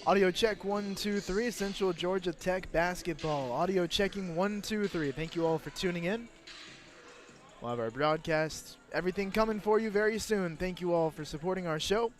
Audio check 1, 2, 3. Central Georgia Tech basketball. Audio checking 1, 2, 3. Thank you all for tuning in. We'll have our broadcast, everything coming for you very soon. Thank you all for supporting our show.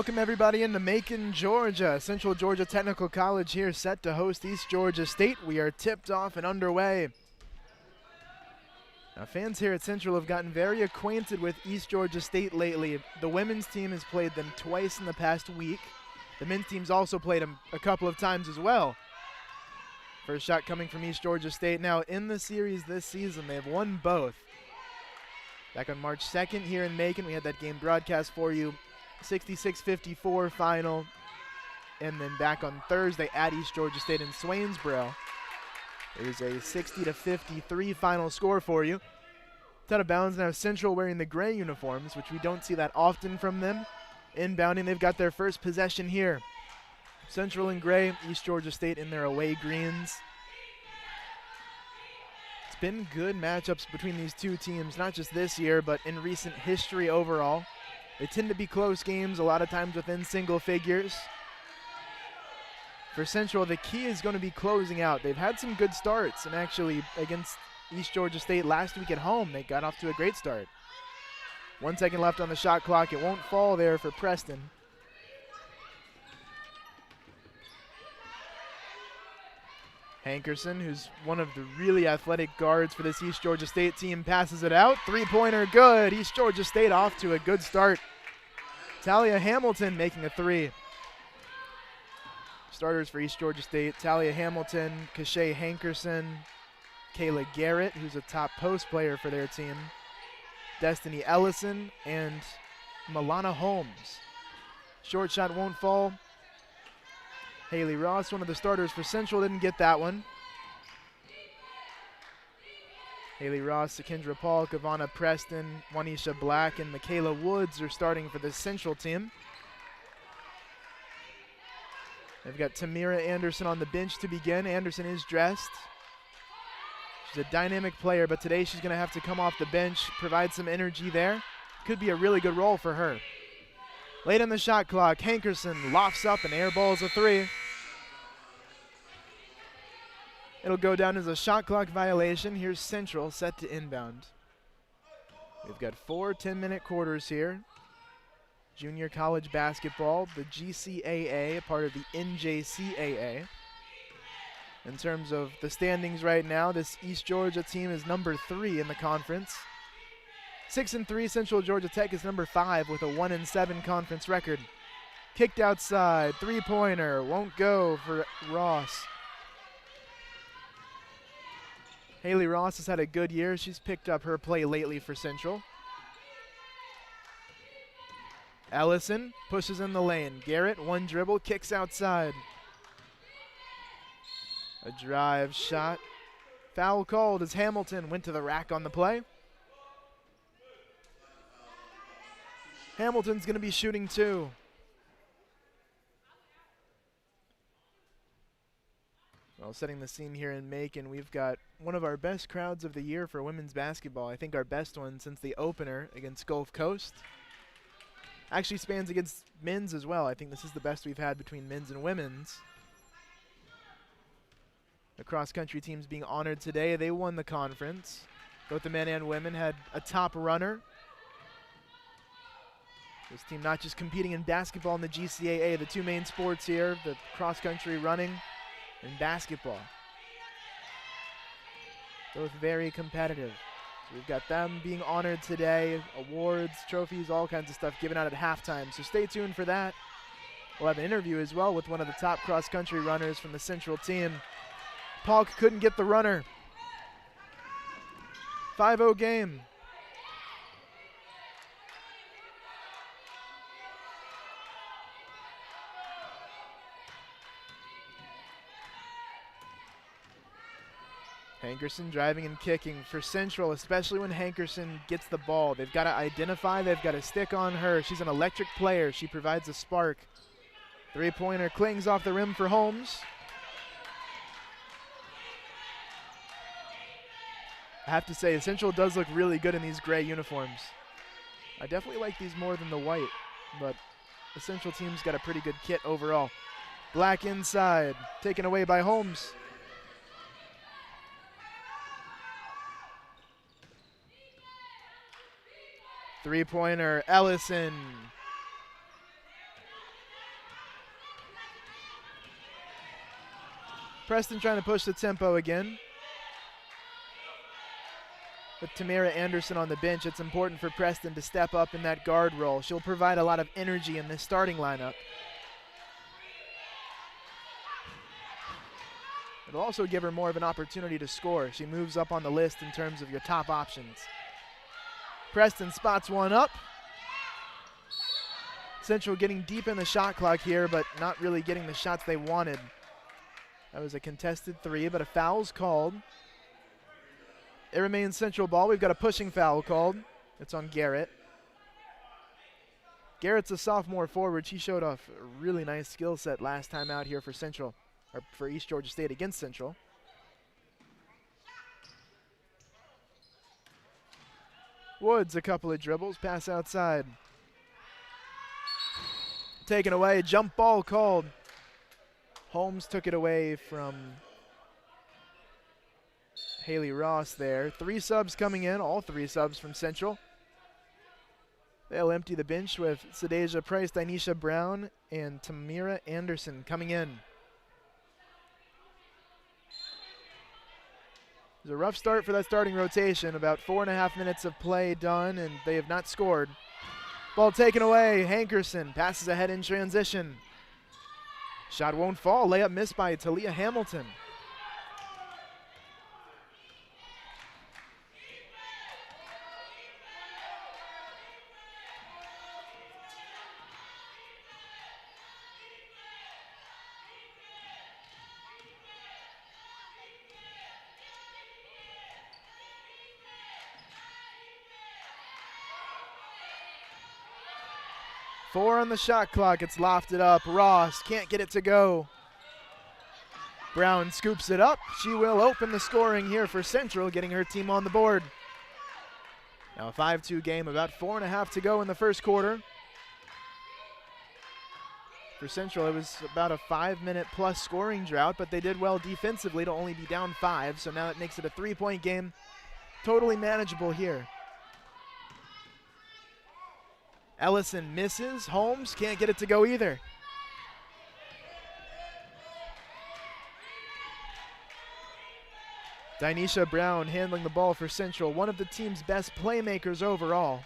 Welcome everybody into Macon, Georgia. Central Georgia Technical College here set to host East Georgia State. We are tipped off and underway. Now fans here at Central have gotten very acquainted with East Georgia State lately. The women's team has played them twice in the past week. The men's team's also played them a couple of times as well. First shot coming from East Georgia State. Now in the series this season, they have won both. Back on March 2nd here in Macon, we had that game broadcast for you. 66-54 final, and then back on Thursday at East Georgia State in Swainsboro. It was a 60-53 final score for you. It's out of bounds now. Central wearing the gray uniforms, which we don't see that often from them. Inbounding, they've got their first possession here. Central in gray, East Georgia State in their away greens. It's been good matchups between these two teams, not just this year, but in recent history overall. They tend to be close games, a lot of times within single figures. For Central, the key is going to be closing out. They've had some good starts, and actually against East Georgia State last week at home, they got off to a great start. 1 second left on the shot clock. It won't fall there for Preston. Hankerson, who's one of the really athletic guards for this East Georgia State team, passes it out. Three-pointer good. East Georgia State off to a good start. Talia Hamilton making a three. Starters for East Georgia State: Talia Hamilton, Kashay Hankerson, Kayla Garrett, who's a top post player for their team, Destiny Ellison, and Milana Holmes. Short shot won't fall. Haley Ross, one of the starters for Central, didn't get that one. Haley Ross, Kendra Paul, Kavana Preston, Juanisha Black, and Michaela Woods are starting for the Central team. They've got Tamira Anderson on the bench to begin. Anderson is dressed. She's a dynamic player, but today she's going to have to come off the bench, provide some energy there. Could be a really good role for her. Late on the shot clock, Hankerson lofts up and airballs a three. It'll go down as a shot clock violation. Here's Central set to inbound. We've got 4 10-minute quarters here. Junior college basketball, the GCAA, a part of the NJCAA. In terms of the standings right now, this East Georgia team is number 3 in the conference. 6-3, Central Georgia Tech is number 5 with a 1-7 conference record. Kicked outside, three-pointer, won't go for Ross. Haley Ross has had a good year. She's picked up her play lately for Central. Ellison pushes in the lane. Garrett, one dribble, kicks outside. A drive shot. Foul called as Hamilton went to the rack on the play. Hamilton's going to be shooting 2. Well, setting the scene here in Macon, we've got one of our best crowds of the year for women's basketball. I think our best one since the opener against Gulf Coast. Actually spans against men's as well. I think this is the best we've had between men's and women's. The cross-country teams being honored today. They won the conference. Both the men and women had a top runner. This team not just competing in basketball and the GCAA, the two main sports here, the cross-country running and basketball. Both very competitive. So we've got them being honored today, awards, trophies, all kinds of stuff given out at halftime. So stay tuned for that. We'll have an interview as well with one of the top cross-country runners from the Central team. Polk couldn't get the runner. 5-0 game. Hankerson driving and kicking for Central, especially when Hankerson gets the ball. They've got to identify, they've got to stick on her. She's an electric player. She provides a spark. Three-pointer clings off the rim for Holmes. I have to say, Central does look really good in these gray uniforms. I definitely like these more than the white, but the Central team's got a pretty good kit overall. Black inside, taken away by Holmes. Three-pointer, Ellison. Preston trying to push the tempo again. With Tamira Anderson on the bench, it's important for Preston to step up in that guard role. She'll provide a lot of energy in this starting lineup. It'll also give her more of an opportunity to score. She moves up on the list in terms of your top options. Preston spots one up. Central getting deep in the shot clock here, but not really getting the shots they wanted. That was a contested three, but a foul's called. It remains Central ball. We've got a pushing foul called. It's on Garrett. Garrett's a sophomore forward. She showed off a really nice skill set last time out here for Central, or for East Georgia State against Central. Woods, a couple of dribbles, pass outside. Taken away, jump ball called. Holmes took it away from Haley Ross there. 3 subs coming in, all 3 subs from Central. They'll empty the bench with Sadeja Price, Dynesha Brown, and Tamira Anderson coming in. It was a rough start for that starting rotation. About 4.5 minutes of play done, and they have not scored. Ball taken away. Hankerson passes ahead in transition. Shot won't fall. Layup missed by Talia Hamilton. Four on the shot clock. It's lofted up. Ross can't get it to go. Brown scoops it up. She will open the scoring here for Central, getting her team on the board. Now a 5-2 game, about 4.5 to go in the first quarter. For Central, it was about a 5-minute plus scoring drought, but they did well defensively to only be down 5, so now it makes it a 3-point game. Totally manageable here. Ellison misses. Holmes can't get it to go either. Dynesha Brown handling the ball for Central, one of the team's best playmakers overall.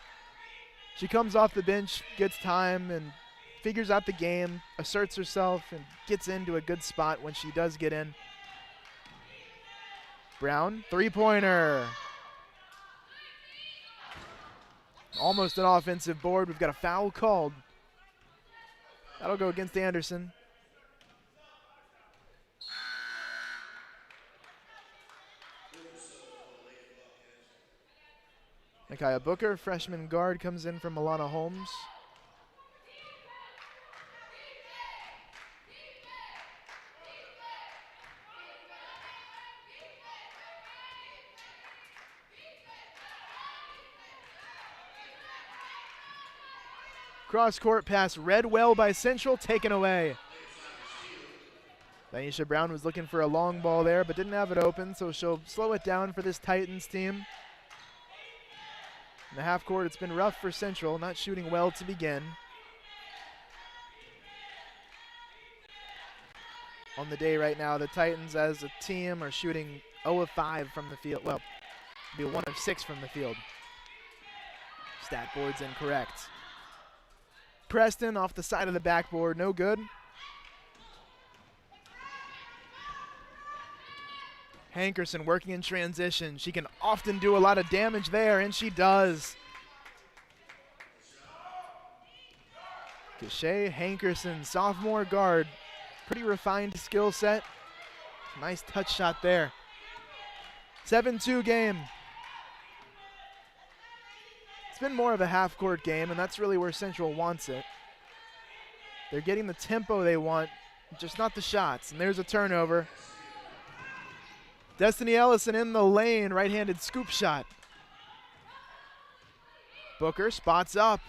She comes off the bench, gets time, and figures out the game, asserts herself, and gets into a good spot when she does get in. Brown, three-pointer. Almost an offensive board. We've got a foul called. That'll go against Anderson. Micaiah Booker, freshman guard, comes in from Milana Holmes. Cross-court pass read well by Central, taken away. Dynesha Brown was looking for a long ball there, but didn't have it open, so she'll slow it down for this Titans team. In the half court, it's been rough for Central, not shooting well to begin. On the day right now, the Titans as a team are shooting 0 of 5 from the field. Well, it'll be 1 of 6 from the field. Stat board's incorrect. Preston off the side of the backboard, no good. Hankerson working in transition. She can often do a lot of damage there, and she does. Cachet Hankerson, sophomore guard. Pretty refined skill set. Nice touch shot there. 7-2 game. It's been more of a half-court game, and that's really where Central wants it. They're getting the tempo they want, just not the shots. And there's a turnover. Destiny Ellison in the lane, right-handed scoop shot. Booker spots up.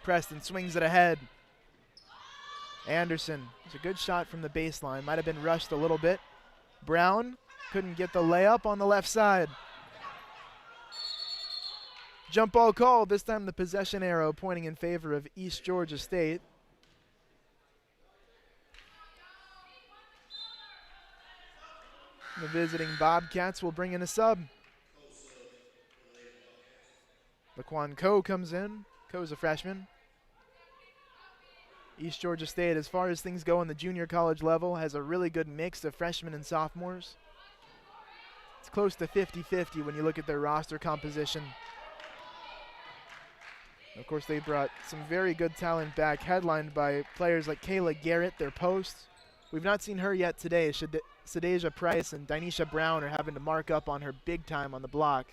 Preston swings it ahead. Anderson, it's a good shot from the baseline. Might have been rushed a little bit. Brown couldn't get the layup on the left side. Jump ball called, this time the possession arrow pointing in favor of East Georgia State. The visiting Bobcats will bring in a sub. Laquan Coe comes in. Coe's a freshman. East Georgia State, as far as things go on the junior college level, has a really good mix of freshmen and sophomores. It's close to 50-50 when you look at their roster composition. Of course, they brought some very good talent back, headlined by players like Kayla Garrett, their post. We've not seen her yet today. Sadeja Price and Dynesha Brown are having to mark up on her big time on the block.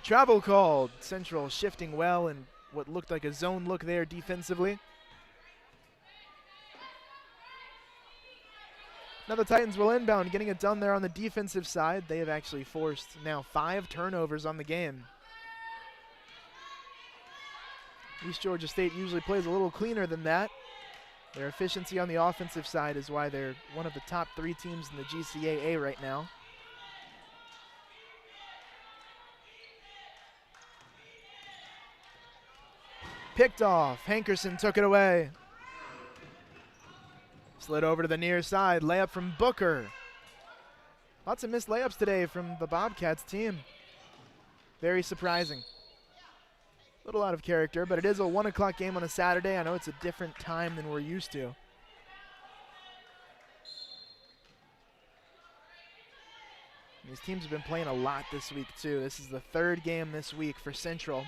Travel called. Central shifting well in what looked like a zone look there defensively. Now the Titans will inbound, getting it done there on the defensive side. They have actually forced now 5 turnovers on the game. East Georgia State usually plays a little cleaner than that. Their efficiency on the offensive side is why they're one of the top 3 teams in the GCAA right now. Picked off. Hankerson took it away. Slid over to the near side. Layup from Booker. Lots of missed layups today from the Bobcats team. Very surprising. A little out of character, but it is a 1 o'clock game on a Saturday. I know it's a different time than we're used to. These teams have been playing a lot this week too. This is the 3rd game this week for Central.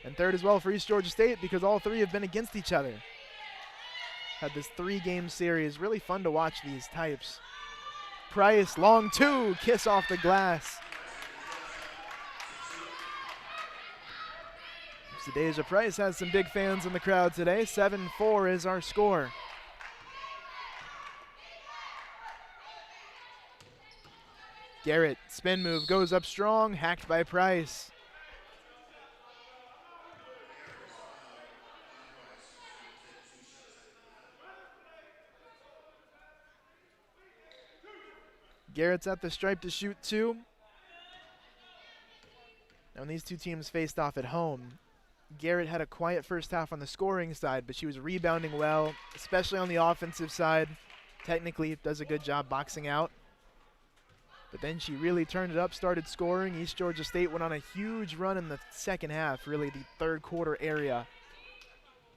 And 3rd as well for East Georgia State because all 3 have been against each other. Had this 3-game series. Really fun to watch these types. Price, long 2, kiss off the glass. Sadeja Price has some big fans in the crowd today. 7-4 is our score. Garrett, spin move, goes up strong, hacked by Price. Garrett's at the stripe to shoot 2. Now when these 2 teams faced off at home, Garrett had a quiet first half on the scoring side, but she was rebounding well, especially on the offensive side. Technically does a good job boxing out. But then she really turned it up, started scoring. East Georgia State went on a huge run in the second half, really the 3rd quarter area.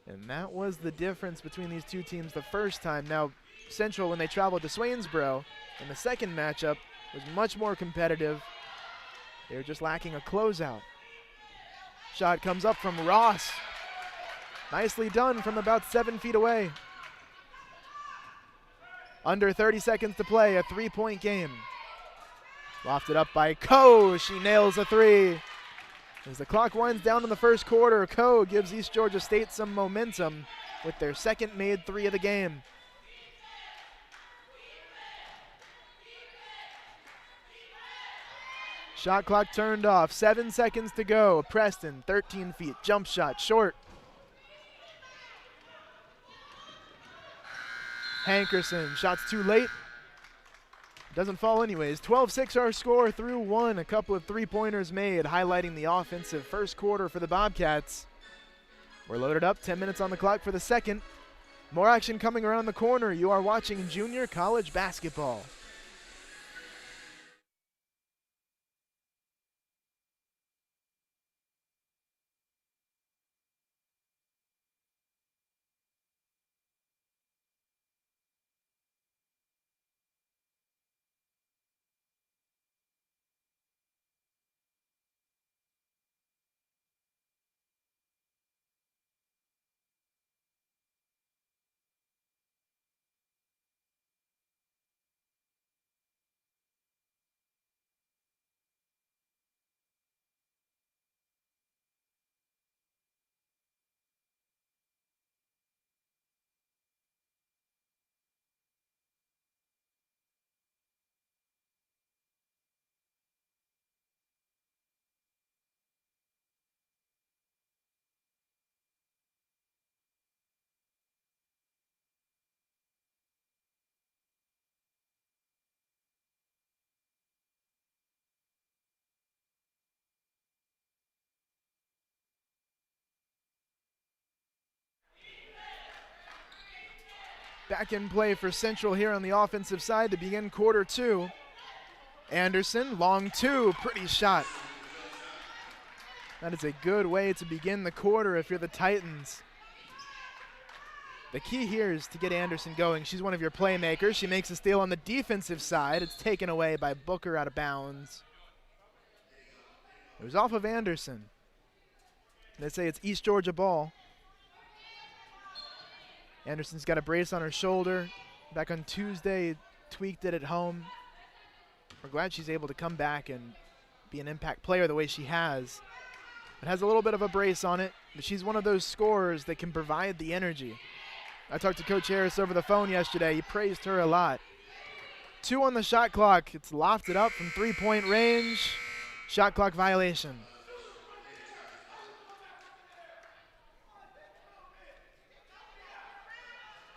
And that was the difference between these 2 teams the first time. Now, Central, when they traveled to Swainsboro in the second matchup, was much more competitive. They were just lacking a closeout. Shot comes up from Ross. Nicely done from about 7 feet away. Under 30 seconds to play, a 3-point game. Lofted up by Coe. She nails a 3. As the clock winds down in the first quarter, Coe gives East Georgia State some momentum with their second made 3 of the game. Shot clock turned off. 7 seconds to go. Preston, 13 feet. Jump shot, short. Hankerson, shots too late. Doesn't fall anyways. 12-6 our score through 1. A couple of 3-pointers made, highlighting the offensive first quarter for the Bobcats. We're loaded up. 10 minutes on the clock for the second. More action coming around the corner. You are watching junior college basketball. back in play for Central here on the offensive side to begin quarter two. Anderson, long two, pretty shot. That is a good way to begin the quarter if you're the Titans. The key here is to get Anderson going. She's one of your playmakers. She makes a steal on the defensive side. It's taken away by Booker out of bounds. It was off of Anderson. They say it's East Georgia ball. Anderson's got a brace on her shoulder. Back on Tuesday, tweaked it at home. We're glad she's able to come back and be an impact player the way she has. It has a little bit of a brace on it, but she's one of those scorers that can provide the energy. I talked to Coach Harris over the phone yesterday. He praised her a lot. 2 on the shot clock. It's lofted up from three-point range. Shot clock violation.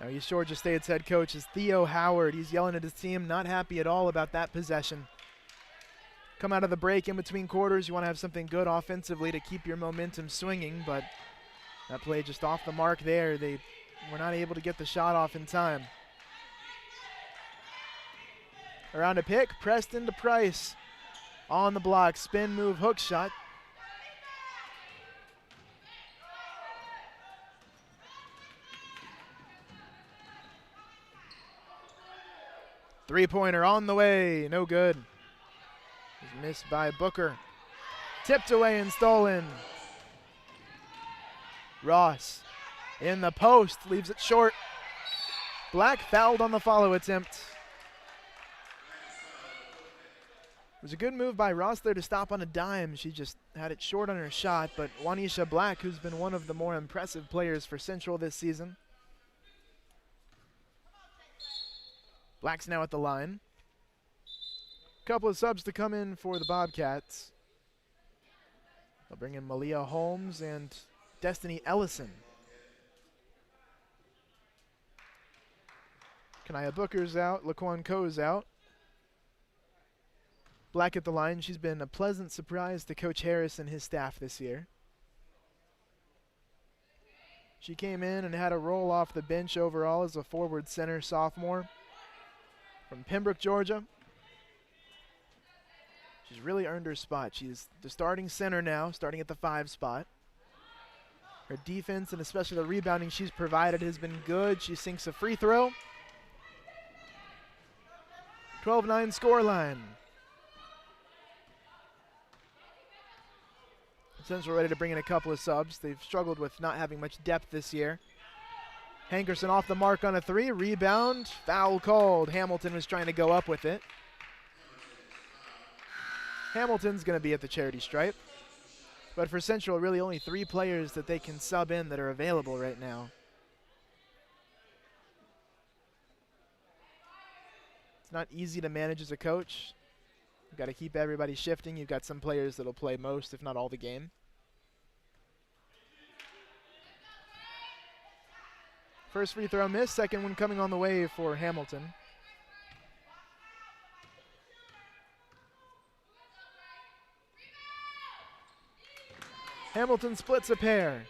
Now East Georgia State's head coach is Theo Howard. He's yelling at his team, not happy at all about that possession. Come out of the break in between quarters, you want to have something good offensively to keep your momentum swinging, but that play just off the mark there. They were not able to get the shot off in time. Around a pick, Preston to Price. On the block, spin move, hook shot. Three-pointer on the way, no good. It was missed by Booker. Tipped away and stolen. Ross in the post, leaves it short. Black fouled on the follow attempt. It was a good move by Ross there to stop on a dime. She just had it short on her shot, but Juanisha Black, who's been one of the more impressive players for Central this season. Black's now at the line. Couple of subs to come in for the Bobcats. They'll bring in Malia Holmes and Destiny Ellison. Kanaya Booker's out, Laquan Coe's out. Black at the line. She's been a pleasant surprise to Coach Harris and his staff this year. She came in and had a roll off the bench overall as a forward center sophomore from Pembroke, Georgia. She's really earned her spot. She's the starting center now, starting at the 5 spot. Her defense and especially the rebounding she's provided has been good. She sinks a free throw. 12-9 scoreline. Central ready to bring in a couple of subs. They've struggled with not having much depth this year. Hankerson off the mark on a 3. Rebound. Foul called. Hamilton was trying to go up with it. Hamilton's going to be at the charity stripe. But for Central, really only 3 players that they can sub in that are available right now. It's not easy to manage as a coach. You've got to keep everybody shifting. You've got some players that'll play most, if not all, the game. First free throw miss, second one coming on the way for Hamilton. Hamilton splits a pair.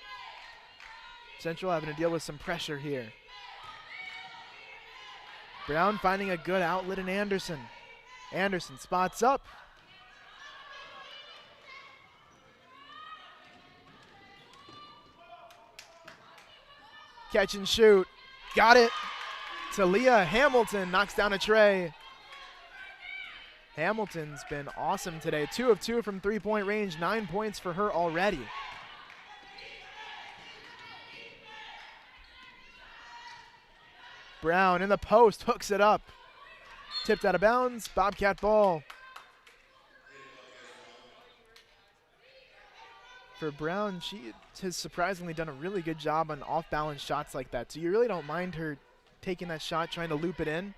Central having to deal with some pressure here. Brown finding a good outlet in Anderson. Anderson spots up. Catch and shoot. Got it. Talia Hamilton knocks down a tray. Hamilton's been awesome today. 2 of 2 from three-point range. 9 points for her already. Brown in the post, hooks it up. Tipped out of bounds, Bobcat ball. For Brown, she has surprisingly done a really good job on off-balance shots like that. So you really don't mind her taking that shot, trying to loop it in.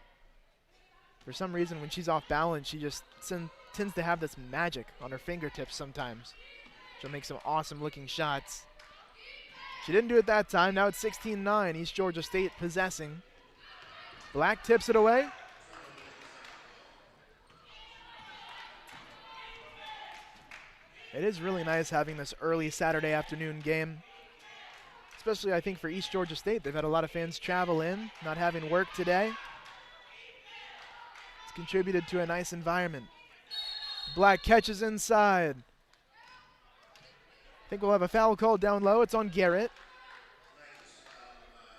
For some reason, when she's off balance, she just tends to have this magic on her fingertips sometimes. She'll make some awesome-looking shots. She didn't do it that time. Now it's 16-9, East Georgia State possessing. Black tips it away. It is really nice having this early Saturday afternoon game, especially I think for East Georgia State. They've had a lot of fans travel in, not having work today. It's contributed to a nice environment. Black catches inside. I think we'll have a foul called down low. It's on Garrett.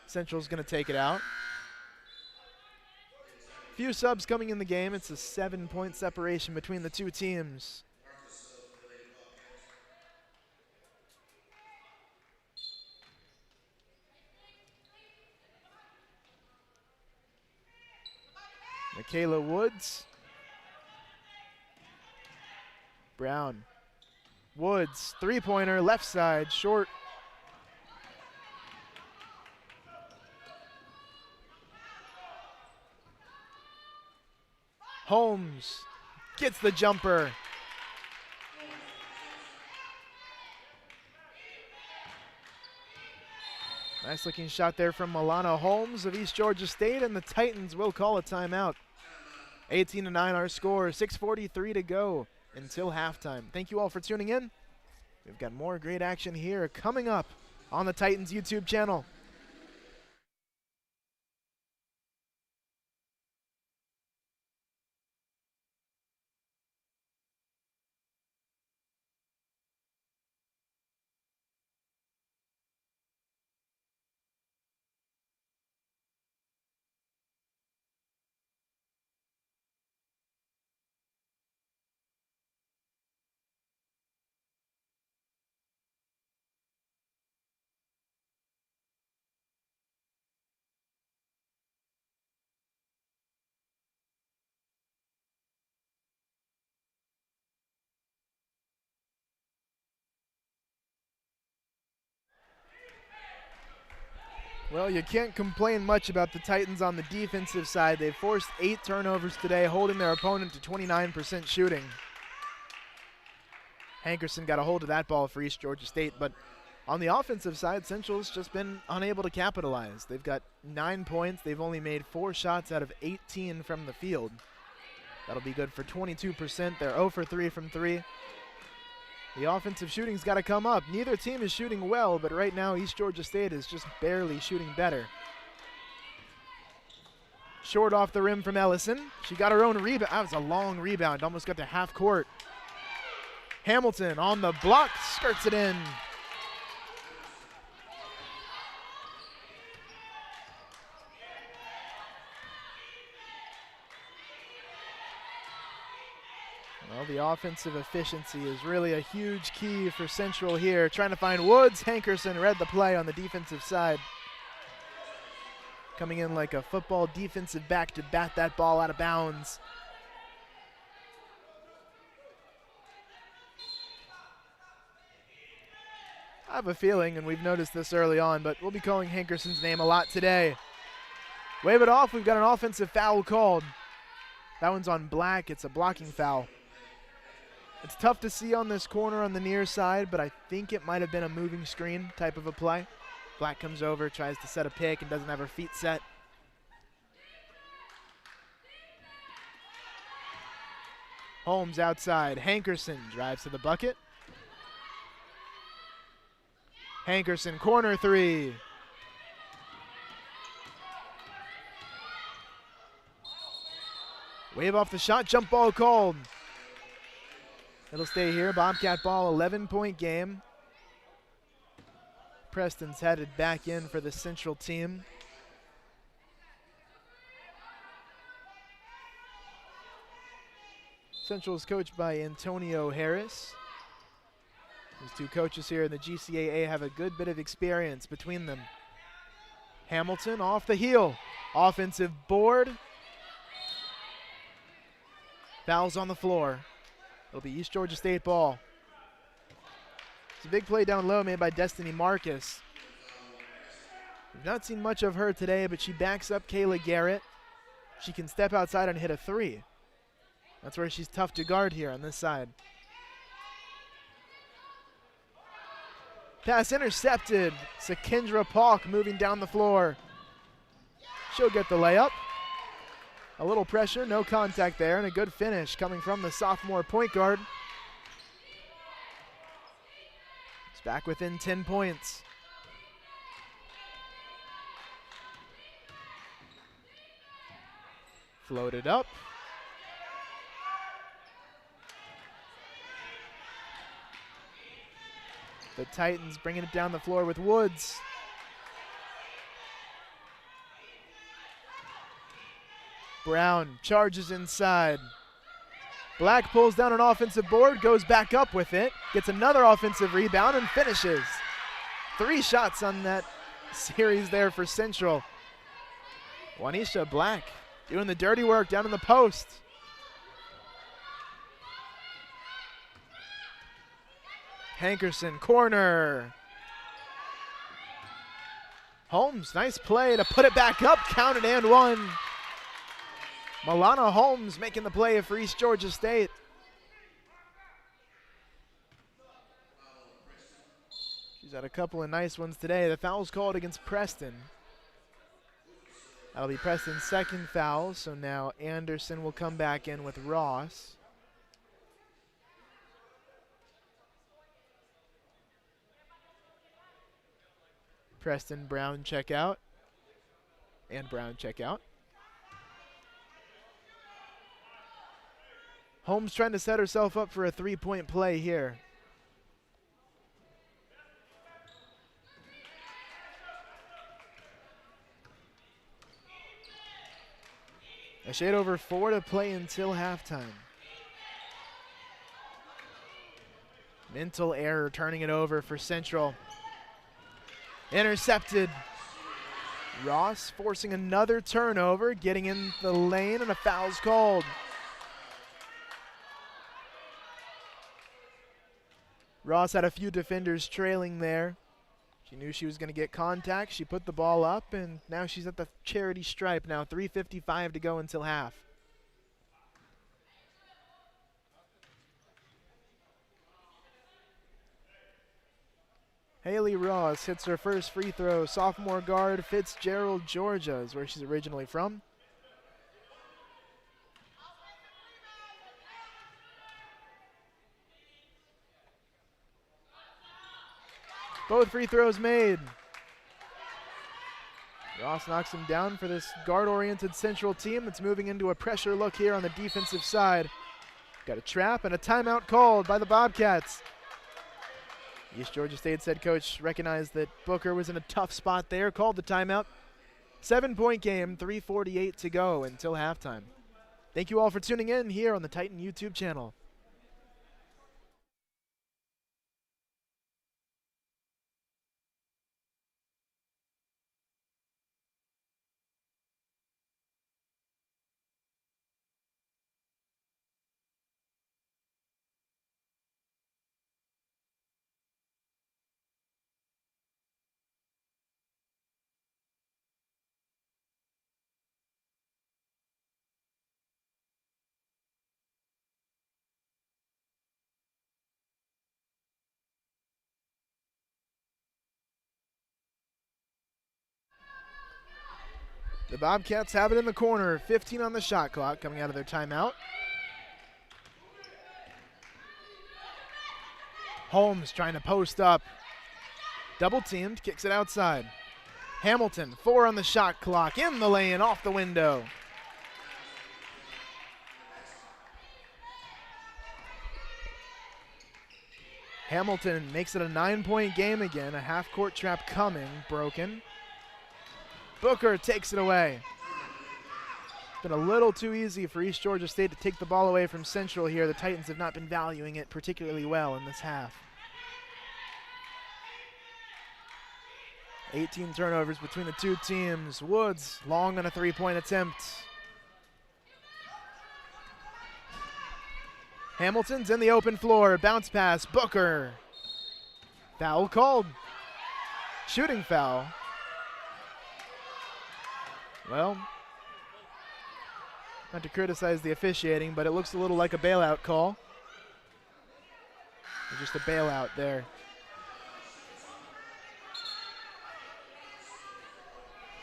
Central's going to take it out. Few subs coming in the game. It's a 7-point separation between the two teams. Michaela Woods. Brown. Woods, three-pointer, left side, short. Holmes gets the jumper. Nice looking shot there from Milana Holmes of East Georgia State, and the Titans will call a timeout. 18-9 our score, 6:43 to go until halftime. Thank you all for tuning in. We've got more great action here coming up on the Titans YouTube channel. Well, you can't complain much about the Titans on the defensive side. They've forced 8 turnovers today, holding their opponent to 29% shooting. Hankerson got a hold of that ball for East Georgia State, but on the offensive side, Central's just been unable to capitalize. They've got 9 points. They've only made 4 shots out of 18 from the field. That'll be good for 22%. They're 0 for 3 from 3. The offensive shooting's got to come up. Neither team is shooting well, but right now East Georgia State is just barely shooting better. Short off the rim from Ellison. She got her own rebound. That was a long rebound. Almost got to half court. Hamilton on the block, skirts it in. Well, the offensive efficiency is really a huge key for Central here. Trying to find Woods. Hankerson read the play on the defensive side. Coming in like a football defensive back to bat that ball out of bounds. I have a feeling, and we've noticed this early on, but we'll be calling Hankerson's name a lot today. Wave it off. We've got an offensive foul called. That one's on Black. It's a blocking foul. It's tough to see on this corner on the near side, but I think it might have been a moving screen type of a play. Black comes over, tries to set a pick, and doesn't have her feet set. Holmes outside. Hankerson drives to the bucket. Hankerson, corner three. Wave off the shot, jump ball called. It'll stay here, Bobcat ball, 11-point game. Preston's headed back in for the Central team. Central is coached by Antonio Harris. These two coaches here in the GCAA have a good bit of experience between them. Hamilton off the heel. Offensive board. Fouls on the floor. It'll be East Georgia State ball. It's a big play down low made by Destiny Marcus. We've not seen much of her today, but she backs up Kayla Garrett. She can step outside and hit a three. That's where she's tough to guard here on this side. Pass intercepted. Sakindra Palk moving down the floor. She'll get the layup. A little pressure, no contact there, and a good finish coming from the sophomore point guard. It's back within 10 points. Floated up. The Titans bringing it down the floor with Woods. Brown charges inside. Black pulls down an offensive board, goes back up with it, gets another offensive rebound, and finishes. 3 shots on that series there for Central. Juanisha Black doing the dirty work down in the post. Hankerson, corner. Holmes, nice play to put it back up, counted and one. Milana Holmes making the play for East Georgia State. She's had a couple of nice ones today. The foul's called against Preston. That'll be Preston's second foul, so now Anderson will come back in with Ross. Preston, Brown check out. And Brown check out. Holmes trying to set herself up for a 3-point play here. A shade over 4 to play until halftime. Mental error turning it over for Central. Intercepted. Ross forcing another turnover, getting in the lane, and a foul's called. Ross had a few defenders trailing there. She knew she was going to get contact. She put the ball up, and now she's at the charity stripe now. 3:55 to go until half. Haley Ross hits her first free throw. Sophomore guard Fitzgerald, Georgia is where she's originally from. Both free throws made. Ross knocks him down for this guard-oriented Central team that's moving into a pressure look here on the defensive side. Got a trap and a timeout called by the Bobcats. East Georgia State's head coach recognized that Booker was in a tough spot there, called the timeout. 7-point game, 3:48 to go until halftime. Thank you all for tuning in here on the Titan YouTube channel. The Bobcats have it in the corner. 15 on the shot clock coming out of their timeout. Holmes trying to post up. Double teamed, kicks it outside. Hamilton, 4 on the shot clock. In the lane, off the window. Hamilton makes it a 9-point game again. A half-court trap coming, broken. Booker takes it away. It's been a little too easy for East Georgia State to take the ball away from Central here. The Titans have not been valuing it particularly well in this half. 18 turnovers between the two teams. Woods long on a 3-point attempt. Hamilton's in the open floor. Bounce pass. Booker. Foul called. Shooting foul. Well, not to criticize the officiating, but it looks a little like a bailout call. Just a bailout there.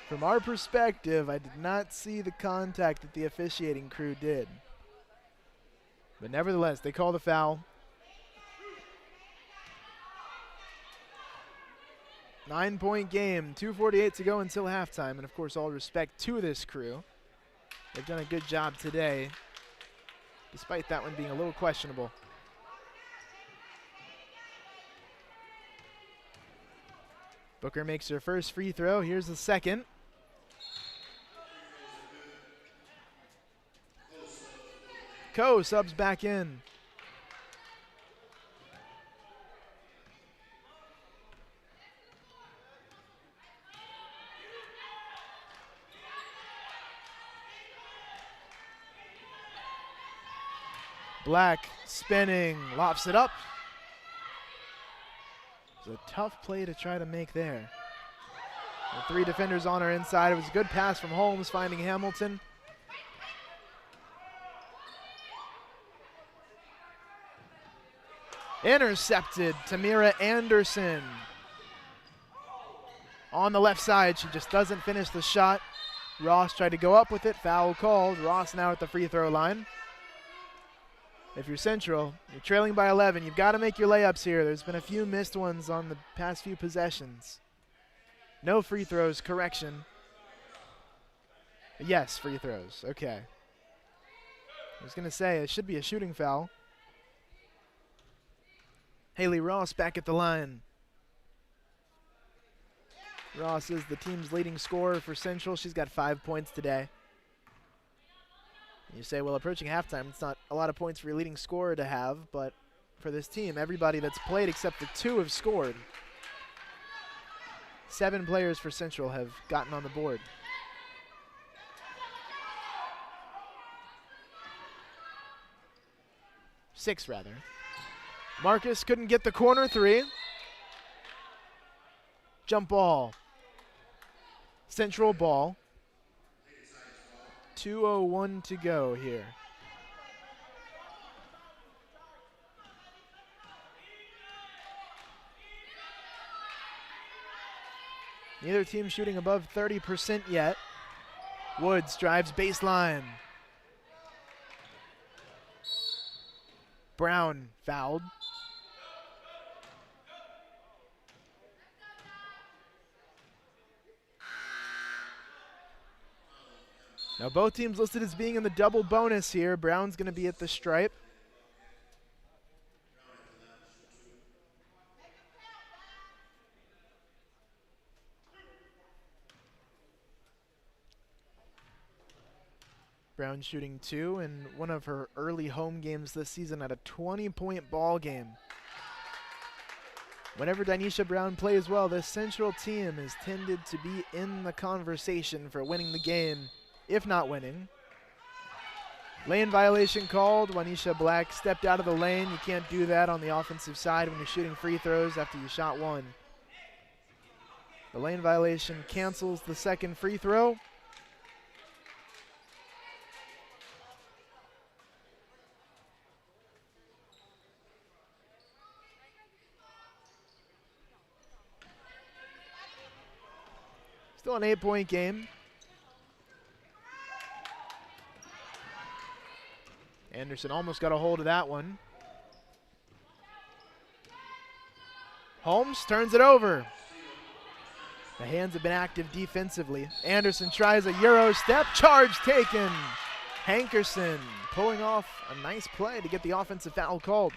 From our perspective, I did not see the contact that the officiating crew did. But nevertheless, they call the foul. 9-point game, 2:48 to go until halftime, and of course all respect to this crew. They've done a good job today, despite that one being a little questionable. Booker makes her first free throw. Here's the second. Ko subs back in. Black spinning, lofts it up. It's a tough play to try to make there. The 3 defenders on her inside. It was a good pass from Holmes, finding Hamilton. Intercepted, Tamira Anderson. On the left side, she just doesn't finish the shot. Ross tried to go up with it, foul called. Ross now at the free throw line. If you're Central, you're trailing by 11. You've got to make your layups here. There's been a few missed ones on the past few possessions. No free throws, correction. Yes, free throws, okay. I was going to say, it should be a shooting foul. Haley Ross back at the line. Ross is the team's leading scorer for Central. She's got 5 points today. You say, well, approaching halftime, it's not a lot of points for your leading scorer to have, but for this team, everybody that's played except for 2 have scored. 7 players for Central have gotten on the board. Six, rather. Marcus couldn't get the corner 3. Jump ball. Central ball. 2:01 to go here. Neither team shooting above 30% yet. Woods drives baseline. Brown fouled. Now both teams listed as being in the double bonus here. Brown's going to be at the stripe. Brown shooting 2 in one of her early home games this season at a 20-point ball game. Whenever Dynesha Brown plays well, this Central team has tended to be in the conversation for winning the game, if not winning. Lane violation called. Wanisha Black stepped out of the lane. You can't do that on the offensive side when you're shooting free throws after you shot 1. The lane violation cancels the second free throw. Still an 8-point game. Anderson almost got a hold of that one. Holmes turns it over. The hands have been active defensively. Anderson tries a Euro step. Charge taken. Hankerson pulling off a nice play to get the offensive foul called.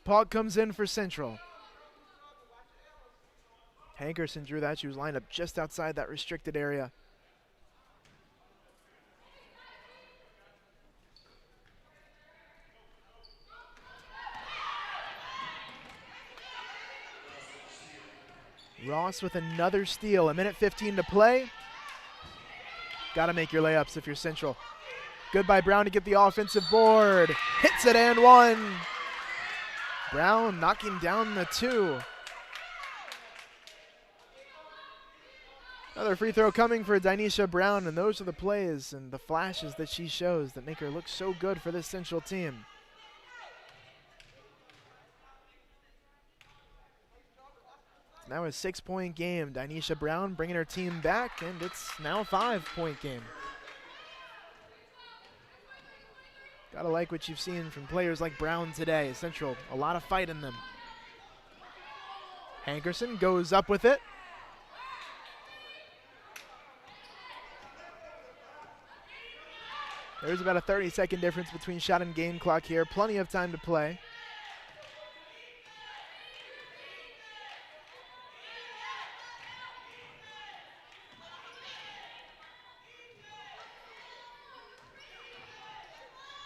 Pog comes in for Central. Hankerson drew that. She was lined up just outside that restricted area. Ross with another steal. 1:15 to play. Got to make your layups if you're Central. Good by Brown to get the offensive board. Hits it and 1. Brown knocking down the 2. Another free throw coming for Dynesha Brown, and those are the plays and the flashes that she shows that make her look so good for this Central team. It's now a 6-point game. Dynesha Brown bringing her team back, and it's now a 5-point game. Gotta like what you've seen from players like Brown today. Central, a lot of fight in them. Hankerson goes up with it. There's about a 30-second difference between shot and game clock here. Plenty of time to play.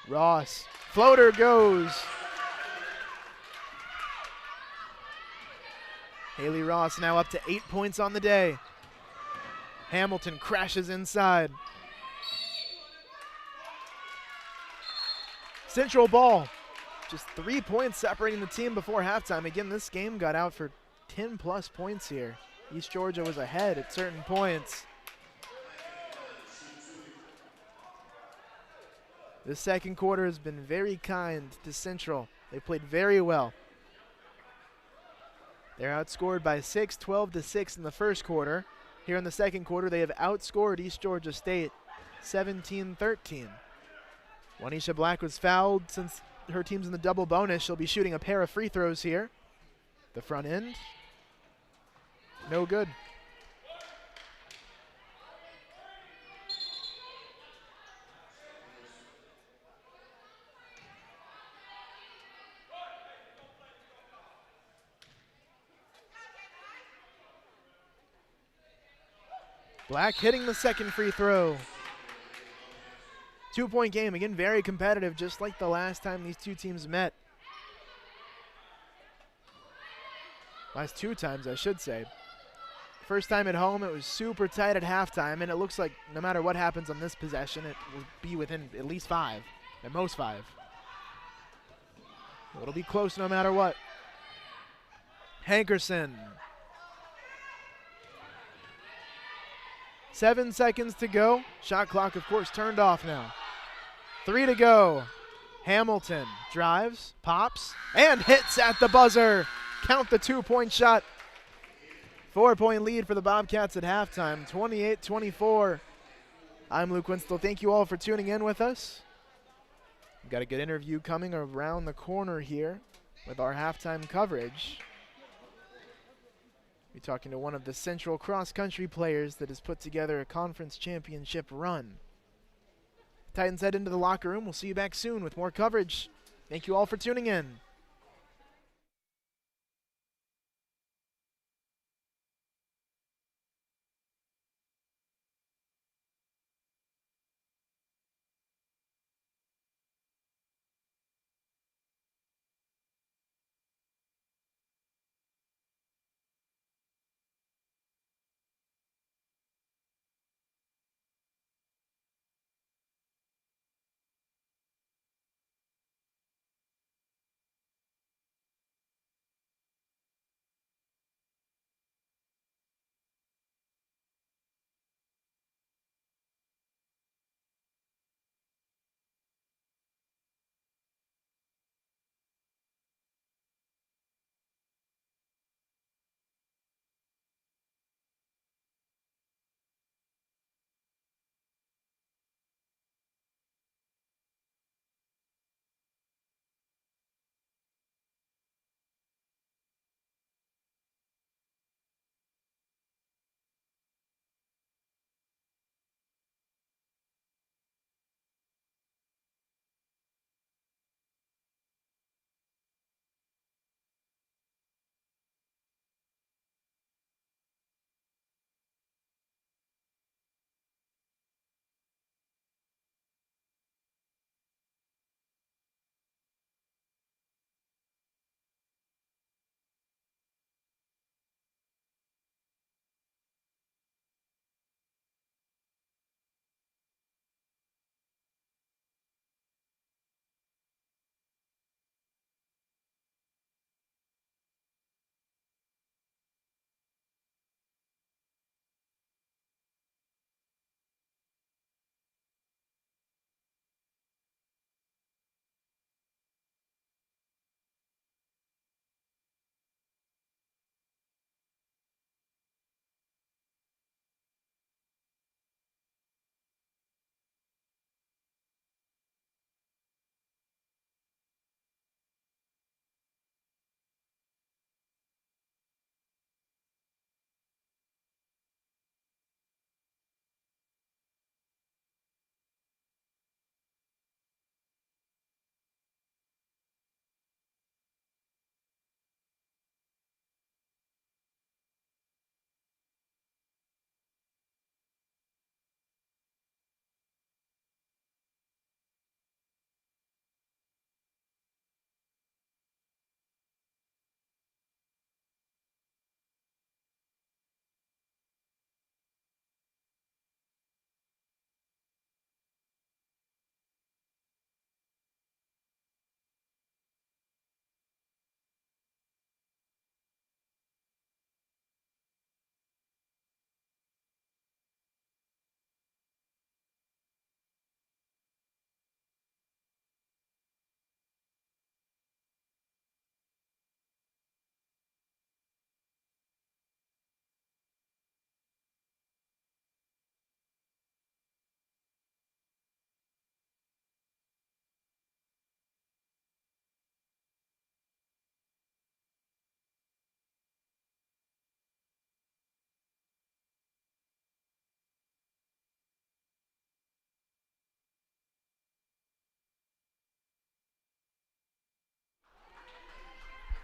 Ross, floater goes. Haley Ross now up to 8 points on the day. Hamilton crashes inside. Central ball. Just 3 points separating the team before halftime. Again, this game got out for 10-plus points here. East Georgia was ahead at certain points. The second quarter has been very kind to Central. They played very well. They're outscored by 6, 12-6 in the first quarter. Here in the second quarter, they have outscored East Georgia State 17-13. Juanisha Black was fouled. Since her team's in the double bonus, she'll be shooting a pair of free throws here. The front end, no good. Black hitting the second free throw. 2-point game, again, very competitive, just like the last time these two teams met. Last two times, I should say. First time at home, it was super tight at halftime, and it looks like no matter what happens on this possession, it will be within at least 5, at most 5. It'll be close no matter what. Hankerson. 7 seconds to go. Shot clock, of course, turned off now. 3 to go. Hamilton drives, pops, and hits at the buzzer. Count the 2-point shot. 4-point lead for the Bobcats at halftime, 28-24. I'm Luke Winslow. Thank you all for tuning in with us. We've got a good interview coming around the corner here with our halftime coverage. We're talking to one of the Central cross-country players that has put together a conference championship run. Titans head into the locker room. We'll see you back soon with more coverage. Thank you all for tuning in.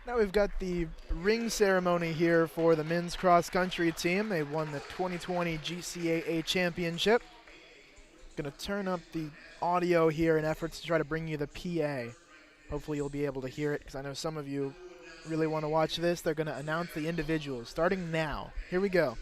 Now we've got the ring ceremony here for the men's cross country team. They won the 2020 GCAA championship. Going to turn up the audio here in efforts to try to bring you the PA. Hopefully you'll be able to hear it because I know some of you really want to watch this. They're going to announce the individuals starting now. Here we go.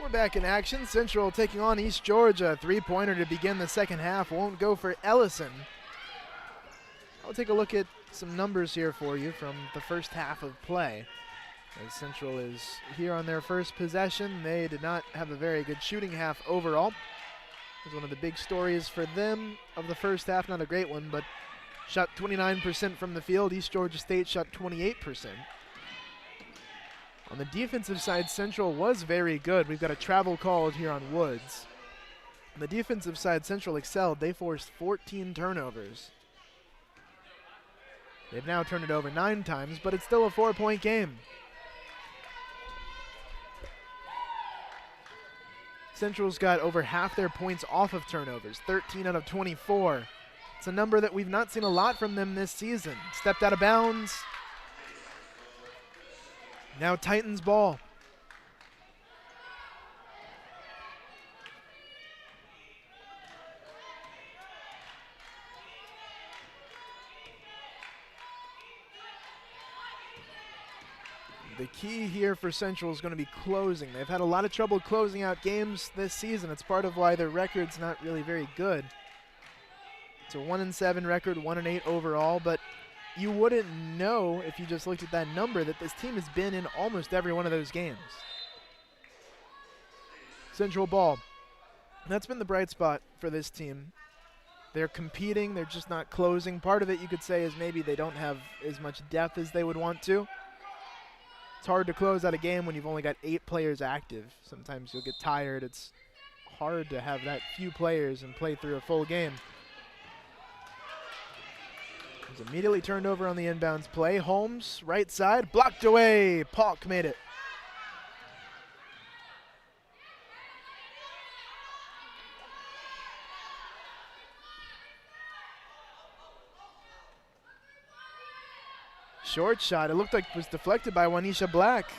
We're back in action. Central taking on East Georgia. Three-pointer to begin the second half. Won't go for Ellison. I'll take a look at some numbers here for you from the first half of play. As Central is here on their first possession, they did not have a very good shooting half overall. It was one of the big stories for them of the first half. Not a great one, but shot 29% from the field. East Georgia State shot 28%. On the defensive side, Central was very good. We've got a travel called here on Woods. On the defensive side, Central excelled. They forced 14 turnovers. They've now turned it over 9 times, but it's still a 4-point game. Central's got over half their points off of turnovers, 13 out of 24. It's a number that we've not seen a lot from them this season. Stepped out of bounds. Now Titans ball. The key here for Central is going to be closing. They've had a lot of trouble closing out games this season. It's part of why their record's not really very good. It's a 1-7 record, 1-8 overall, but you wouldn't know if you just looked at that number that this team has been in almost every one of those games. Central ball. That's been the bright spot for this team. They're competing, they're just not closing. Part of it you could say is maybe they don't have as much depth as they would want to. It's hard to close out a game when you've only got 8 players active. Sometimes you'll get tired. It's hard to have that few players and play through a full game. It was immediately turned over on the inbounds play. Holmes, right side, blocked away. Paulk made it. Short shot. It looked like it was deflected by Wanisha Black.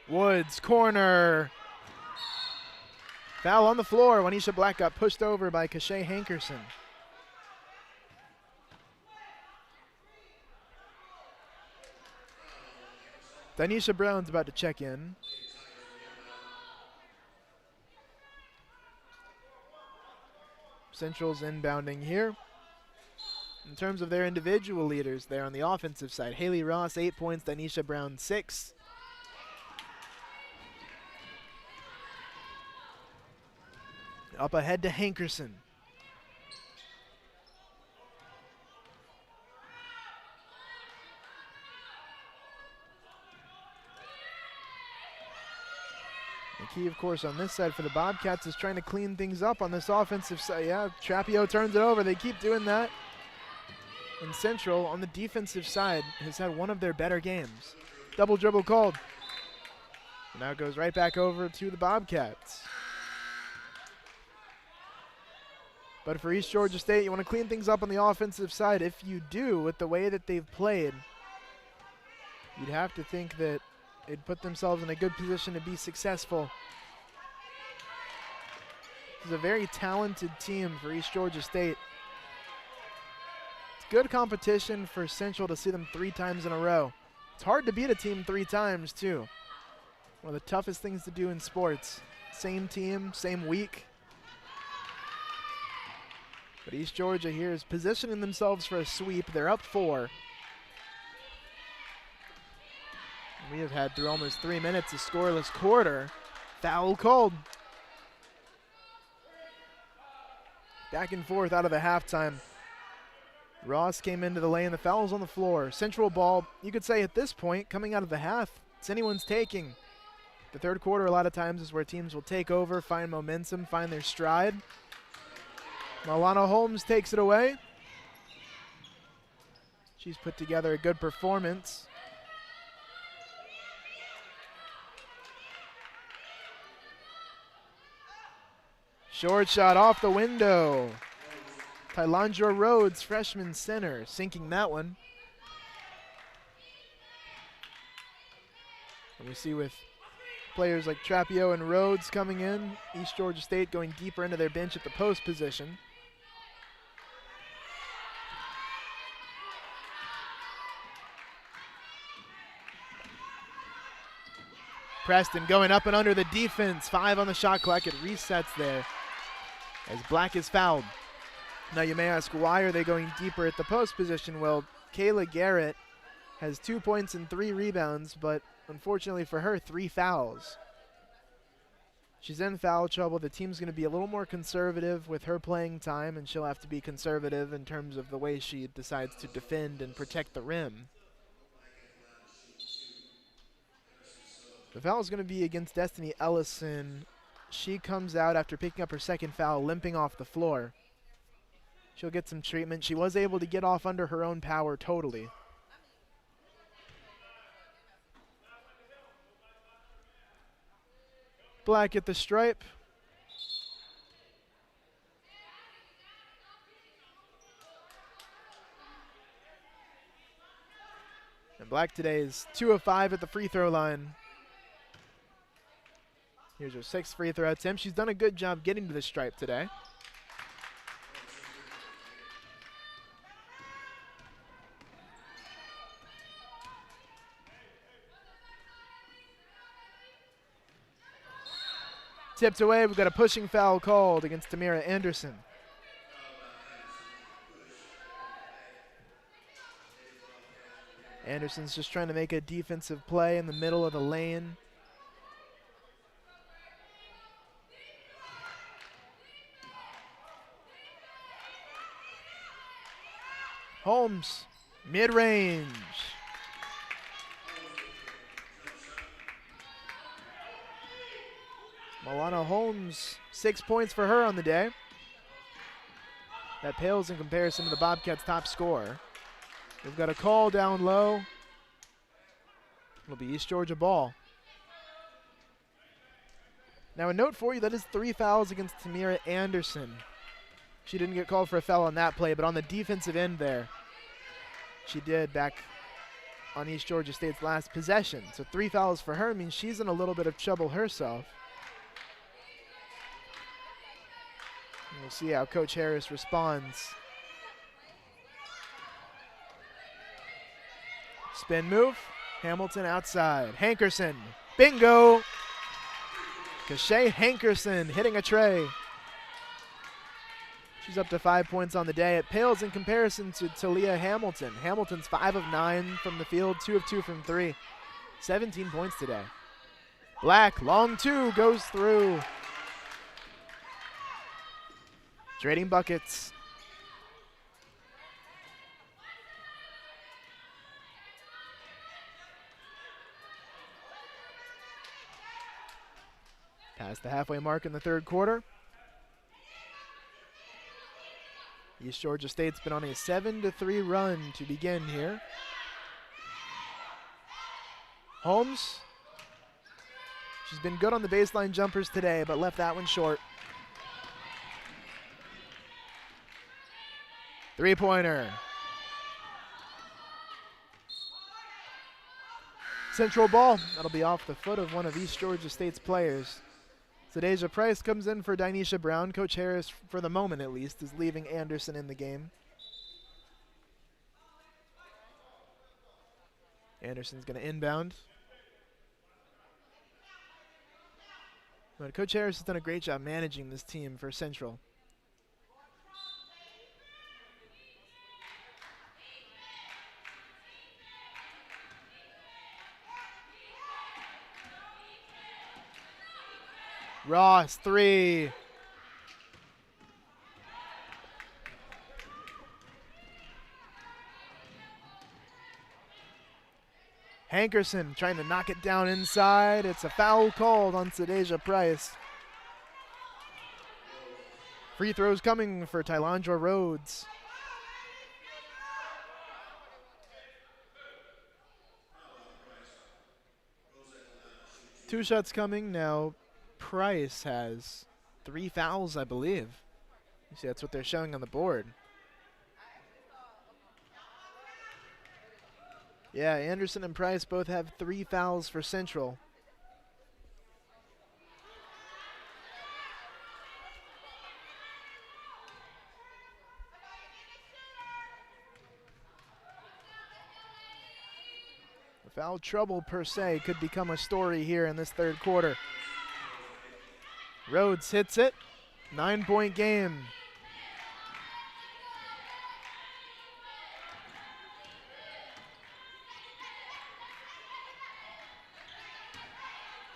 Woods, corner. Foul on the floor. Wanisha Black got pushed over by Kashay Hankerson. Danisha Brown's about to check in. Central's inbounding here. In terms of their individual leaders there on the offensive side, Haley Ross, 8 points, Danisha Brown, 6. Up ahead to Hankerson. The key, of course, on this side for the Bobcats is trying to clean things up on this offensive side. Yeah, Trapio turns it over. They keep doing that. And Central, on the defensive side, has had one of their better games. Double dribble called. And now it goes right back over to the Bobcats. But for East Georgia State, you want to clean things up on the offensive side. If you do, with the way that they've played, you'd have to think that they'd put themselves in a good position to be successful. This is a very talented team for East Georgia State. It's good competition for Central to see them 3 times in a row. It's hard to beat a team 3 times, too. One of the toughest things to do in sports. Same team, same week. But East Georgia here is positioning themselves for a sweep. They're up 4. We have had through almost 3 minutes a scoreless quarter. Foul called. Back and forth out of the halftime. Ross came into the lane. The foul's on the floor. Central ball, you could say at this point, coming out of the half, it's anyone's taking. The third quarter a lot of times is where teams will take over, find momentum, find their stride. Marlana Holmes takes it away. She's put together a good performance. Short shot off the window. Tylandra Rhodes, freshman center, sinking that one. And we see with players like Trapio and Rhodes coming in, East Georgia State going deeper into their bench at the post position. Preston going up and under the defense. 5 on the shot clock. It resets there as Black is fouled. Now you may ask, why are they going deeper at the post position? Well, Kayla Garrett has 2 points and 3 rebounds, but unfortunately for her, 3 fouls. She's in foul trouble. The team's going to be a little more conservative with her playing time, and she'll have to be conservative in terms of the way she decides to defend and protect the rim. The foul is going to be against Destiny Ellison. She comes out after picking up her second foul, limping off the floor. She'll get some treatment. She was able to get off under her own power totally. Black at the stripe. And Black today is 2 of 5 at the free throw line. Here's her 6th free throw attempt. She's done a good job getting to the stripe today. Tipped away. We've got a pushing foul called against Tamira Anderson. Anderson's just trying to make a defensive play in the middle of the lane. Holmes, mid-range. Milana Holmes, 6 points for her on the day. That pales in comparison to the Bobcats' top scorer. We've got a call down low. It'll be East Georgia ball. Now a note for you, that is 3 fouls against Tamira Anderson. She didn't get called for a foul on that play, but on the defensive end there, she did back on East Georgia State's last possession. So 3 fouls for her means she's in a little bit of trouble herself. And we'll see how Coach Harris responds. Spin move, Hamilton outside. Hankerson, bingo! Kashay Hankerson hitting a tray. She's up to 5 points on the day. It pales in comparison to Talia Hamilton. Hamilton's 5 of 9 from the field, 2 of 2 from 3. 17 points today. Black, long 2, goes through. Trading buckets. Past the halfway mark in the third quarter. East Georgia State's been on a 7-3 run to begin here. Holmes. She's been good on the baseline jumpers today, but left that one short. Three-pointer. Central ball. That'll be off the foot of one of East Georgia State's players. Sadeja Price comes in for Dynesha Brown. Coach Harris, for the moment at least, is leaving Anderson in the game. Anderson's going to inbound. But Coach Harris has done a great job managing this team for Central. Ross, 3. Hankerson trying to knock it down inside. It's a foul called on Sadeja Price. Free throws coming for Tylandra Rhodes. Two shots coming now. Price has 3 fouls, I believe. You see, that's what they're showing on the board. Yeah, Anderson and Price both have 3 fouls for Central. Foul trouble per se could become a story here in this third quarter. Rhodes hits it. 9-point game.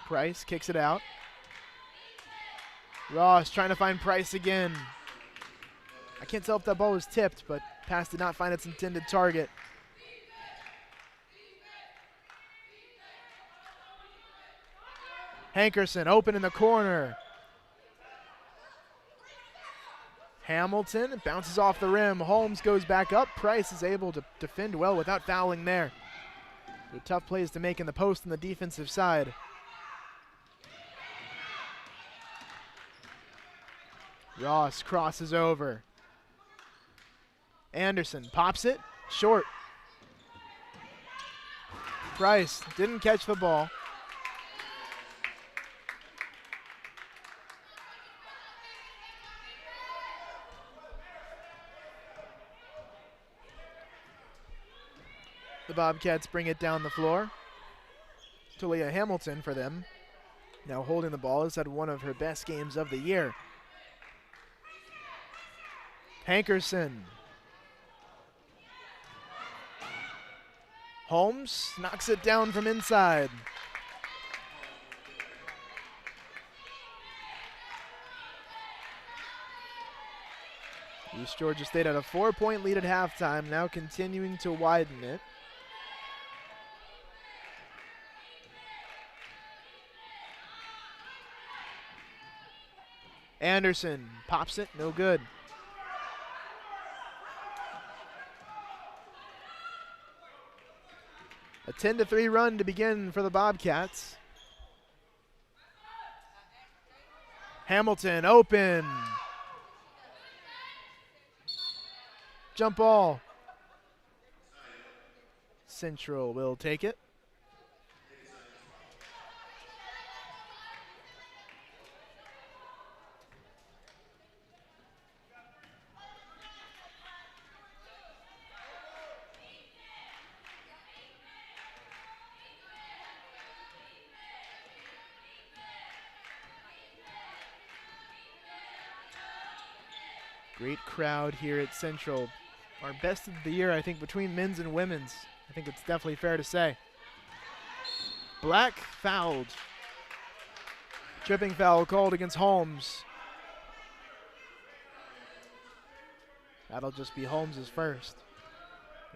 Price kicks it out. Ross trying to find Price again. I can't tell if that ball was tipped, but pass did not find its intended target. Hankerson open in the corner. Hamilton bounces off the rim. Holmes goes back up. Price is able to defend well without fouling there. The tough plays to make in the post on the defensive side. Ross crosses over. Anderson pops it. Short. Price didn't catch the ball. The Bobcats bring it down the floor. Talia Hamilton for them. Now holding the ball, has had one of her best games of the year. Hankerson. Holmes knocks it down from inside. East Georgia State had a 4-point lead at halftime, now continuing to widen it. Anderson pops it, no good. A 10-3 run to begin for the Bobcats. Hamilton open. Jump ball. Central will take it. Great crowd here at Central. Our best of the year, I think, between men's and women's. I think it's definitely fair to say. Black fouled. Tripping foul called against Holmes. That'll just be Holmes' first.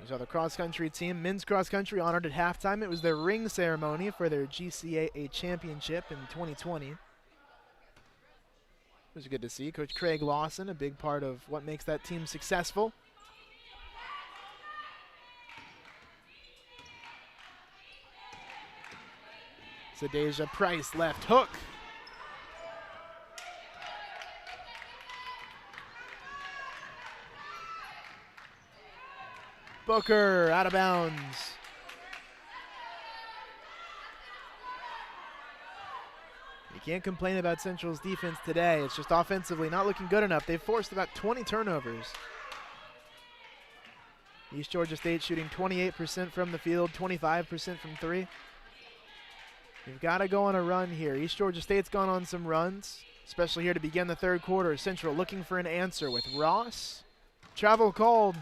These are the cross-country team. Men's cross-country honored at halftime. It was their ring ceremony for their GCAA championship in 2020. It was good to see. Coach Craig Lawson, a big part of what makes that team successful. Sadeja Price, left hook. Booker out of bounds. You can't complain about Central's defense today. It's just offensively not looking good enough. They've forced about 20 turnovers. East Georgia State shooting 28% from the field, 25% from three. You've got to go on a run here. East Georgia State's gone on some runs, especially here to begin the third quarter. Central looking for an answer with Ross. Travel called.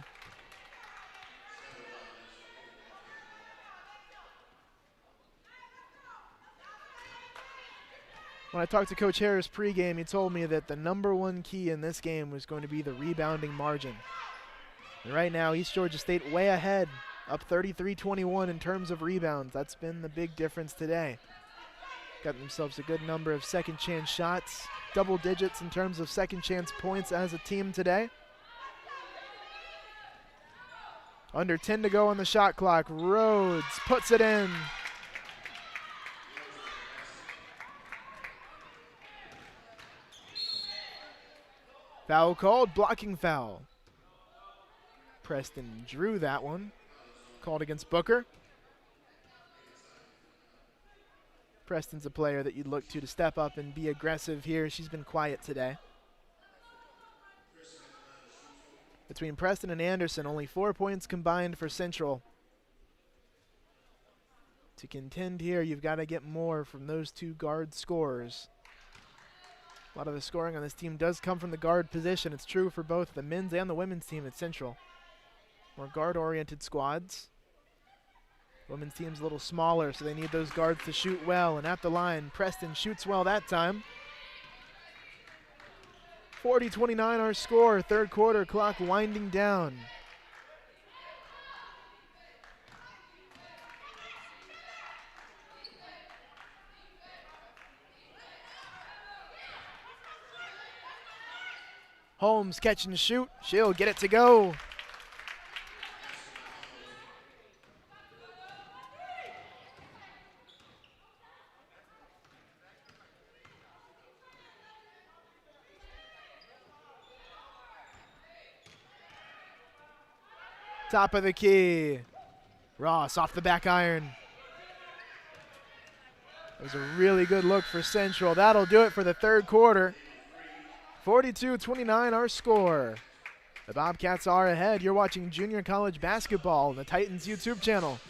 When I talked to Coach Harris pregame, he told me that the #1 key in this game was going to be the rebounding margin. And right now, East Georgia State way ahead, up 33-21 in terms of rebounds. That's been the big difference today. Got themselves a good number of second chance shots, double digits in terms of second chance points as a team today. Under 10 to go on the shot clock. Rhodes puts it in. Foul called, blocking foul. Preston drew that one. Called against Booker. Preston's a player that you'd look to step up and be aggressive here. She's been quiet today. Between Preston and Anderson, only 4 points combined for Central. To contend here, you've got to get more from those two guard scorers. A lot of the scoring on this team does come from the guard position. It's true for both the men's and the women's team at Central. More guard-oriented squads. Women's team's a little smaller, so they need those guards to shoot well. And at the line, Preston shoots well that time. 40-29 our score, third quarter, clock winding down. Holmes catch and shoot. She'll get it to go. Top of the key. Ross off the back iron. It was a really good look for Central. That'll do it for the third quarter. 42-29 our score. The Bobcats are ahead. You're watching junior college basketball on the Titans YouTube channel.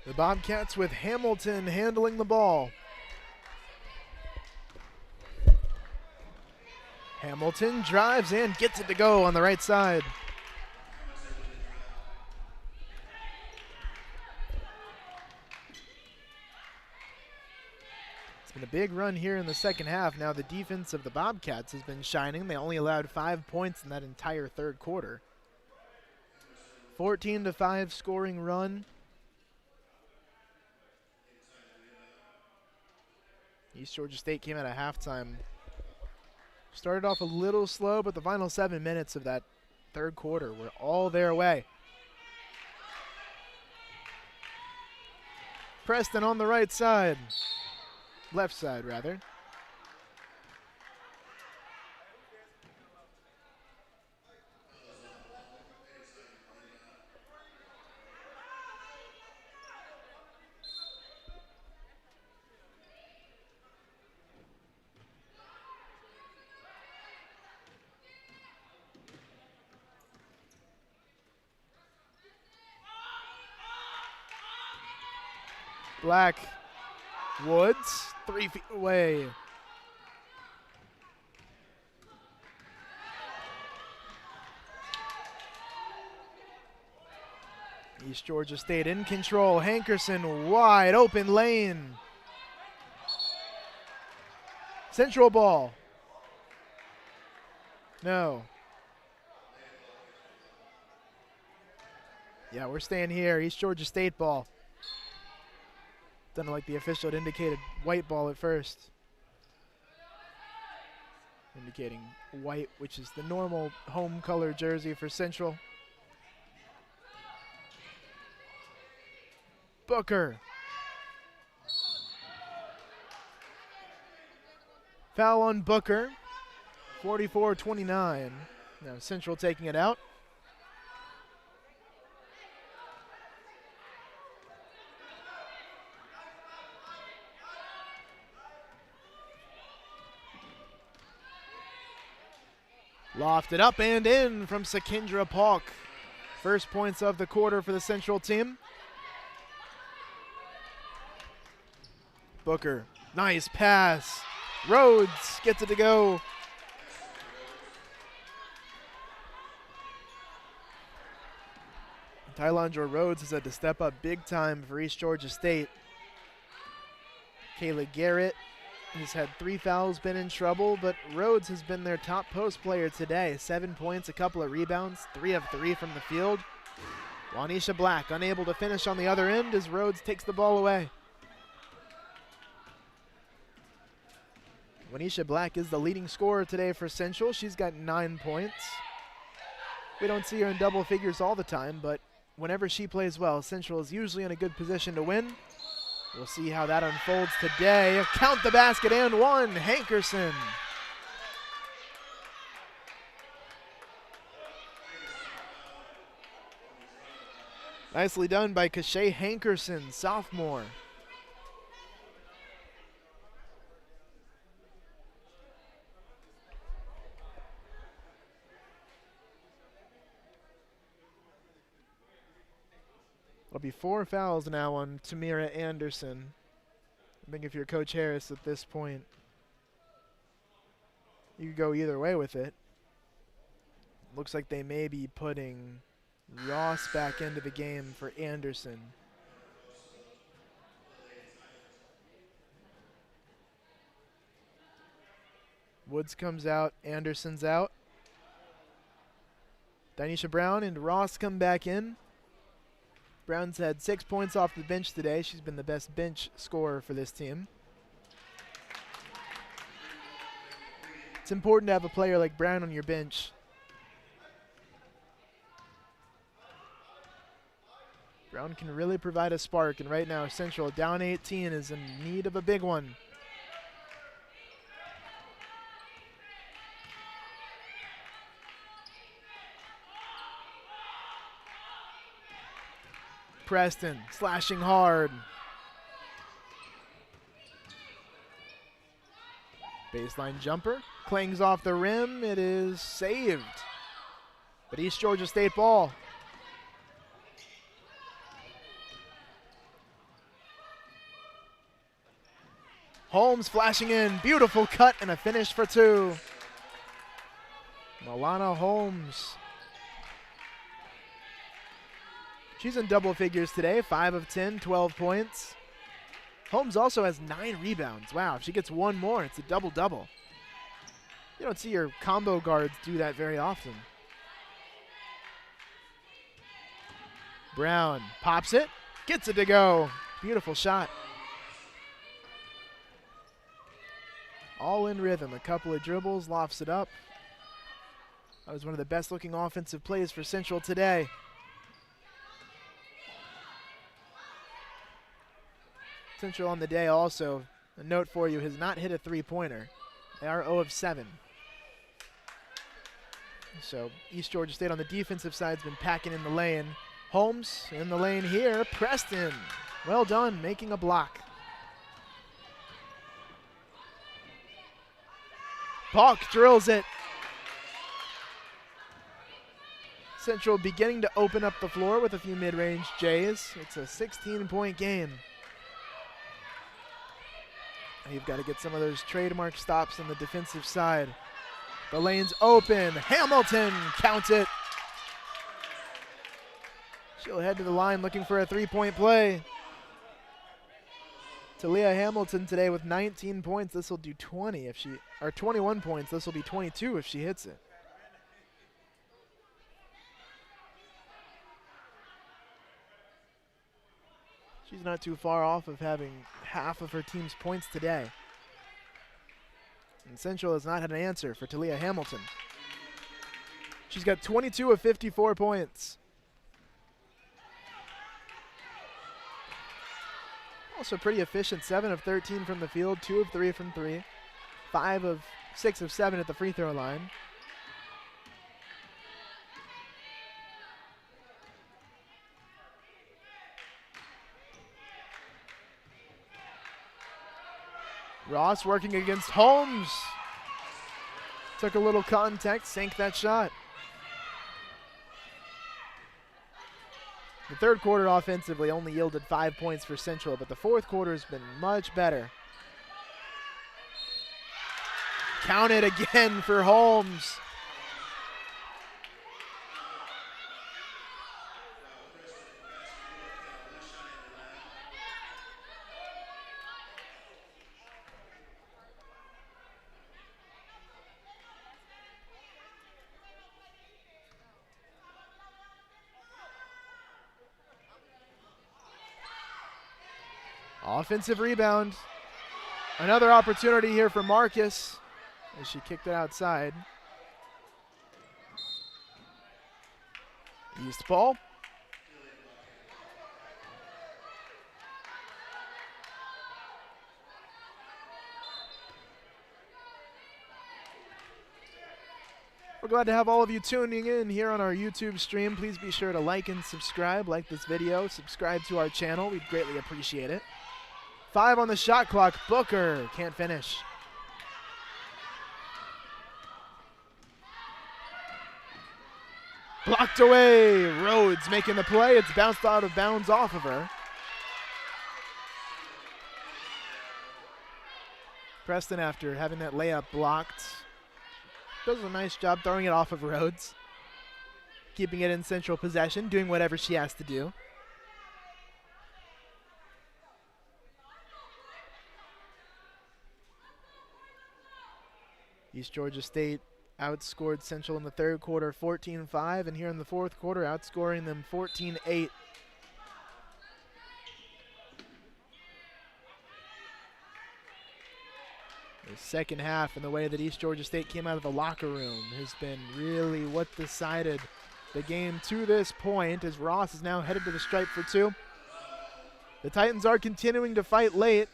The Bobcats with Hamilton handling the ball. Hamilton drives and gets it to go on the right side. It's been a big run here in the second half. Now the defense of the Bobcats has been shining. They only allowed 5 points in that entire third quarter. 14-5 scoring run. East Georgia State came out at halftime. Started off a little slow, but the final 7 minutes of that third quarter were all their way. Preston on the right side. Left side, rather. Black. Woods, 3 feet away. East Georgia State in control. Hankerson, wide open lane. Central ball. No. Yeah, we're staying here. East Georgia State ball. Done like the official had indicated white ball at first. Indicating white, which is the normal home color jersey for Central. Booker. Foul on Booker. 44-29. Now Central taking it out. Lofted up and in from Sakindra Palk. First points of the quarter for the Central team. Booker, nice pass. Rhodes gets it to go. Tylandra Rhodes has had to step up big time for East Georgia State. Kayla Garrett has had 3 fouls, been in trouble, but Rhodes has been their top post player today. 7 points, a couple of rebounds, 3 of 3 from the field. Juanisha Black unable to finish on the other end as Rhodes takes the ball away. Juanisha Black is the leading scorer today for Central. She's got 9 points. We don't see her in double figures all the time, but whenever she plays well, Central is usually in a good position to win. We'll see how that unfolds today. Count the basket and one, Hankerson. Nicely done by Kashay Hankerson, sophomore. It'll be 4 fouls now on Tamira Anderson. I think if you're Coach Harris at this point, you could go either way with it. Looks like they may be putting Ross back into the game for Anderson. Woods comes out, Anderson's out. Danisha Brown and Ross come back in. Brown's had 6 points off the bench today. She's been the best bench scorer for this team. It's important to have a player like Brown on your bench. Brown can really provide a spark, and right now Central down 18 is in need of a big one. Preston slashing hard. Baseline jumper, clangs off the rim, it is saved. But East Georgia State ball. Holmes flashing in, beautiful cut and a finish for 2. Milana Holmes. She's in double figures today, 5 of 10, 12 points. Holmes also has 9 rebounds. Wow, if she gets one more, it's a double-double. You don't see your combo guards do that very often. Brown pops it, gets it to go. Beautiful shot. All in rhythm, a couple of dribbles, lofts it up. That was one of the best looking offensive plays for Central today. Central on the day also, a note for you, has not hit a 3-pointer. They are 0 of 7. So East Georgia State on the defensive side has been packing in the lane. Holmes in the lane here. Preston, well done, making a block. Palk drills it. Central beginning to open up the floor with a few mid-range J's. It's a 16-point game. You've got to get some of those trademark stops on the defensive side. The lane's open. Hamilton, count it. She'll head to the line looking for a 3-point play. Talia Hamilton today with 19 points. This will do 20 if she, or 21 points. This will be 22 if she hits it. She's not too far off of having half of her team's points today. And Central has not had an answer for Talia Hamilton. She's got 22 of 54 points. Also pretty efficient, 7 of 13 from the field, 2 of 3 from 3, 5 of 6 of 7 at the free throw line. Ross working against Holmes. Took a little contact, sank that shot. The third quarter offensively only yielded 5 points for Central, but the fourth quarter has been much better. Counted again for Holmes. Offensive rebound. Another opportunity here for Marcus as she kicked it outside. East ball. We're glad to have all of you tuning in here on our YouTube stream. Please be sure to like and subscribe. Like this video, subscribe to our channel. We'd greatly appreciate it. 5 on the shot clock. Booker can't finish. Blocked away. Rhodes making the play. It's bounced out of bounds off of her. Preston, after having that layup blocked, does a nice job throwing it off of Rhodes. Keeping it in Central possession, doing whatever she has to do. East Georgia State outscored Central in the third quarter 14-5, and here in the fourth quarter outscoring them 14-8. The second half and the way that East Georgia State came out of the locker room has been really what decided the game to this point, as Ross is now headed to the stripe for 2. The Titans are continuing to fight late.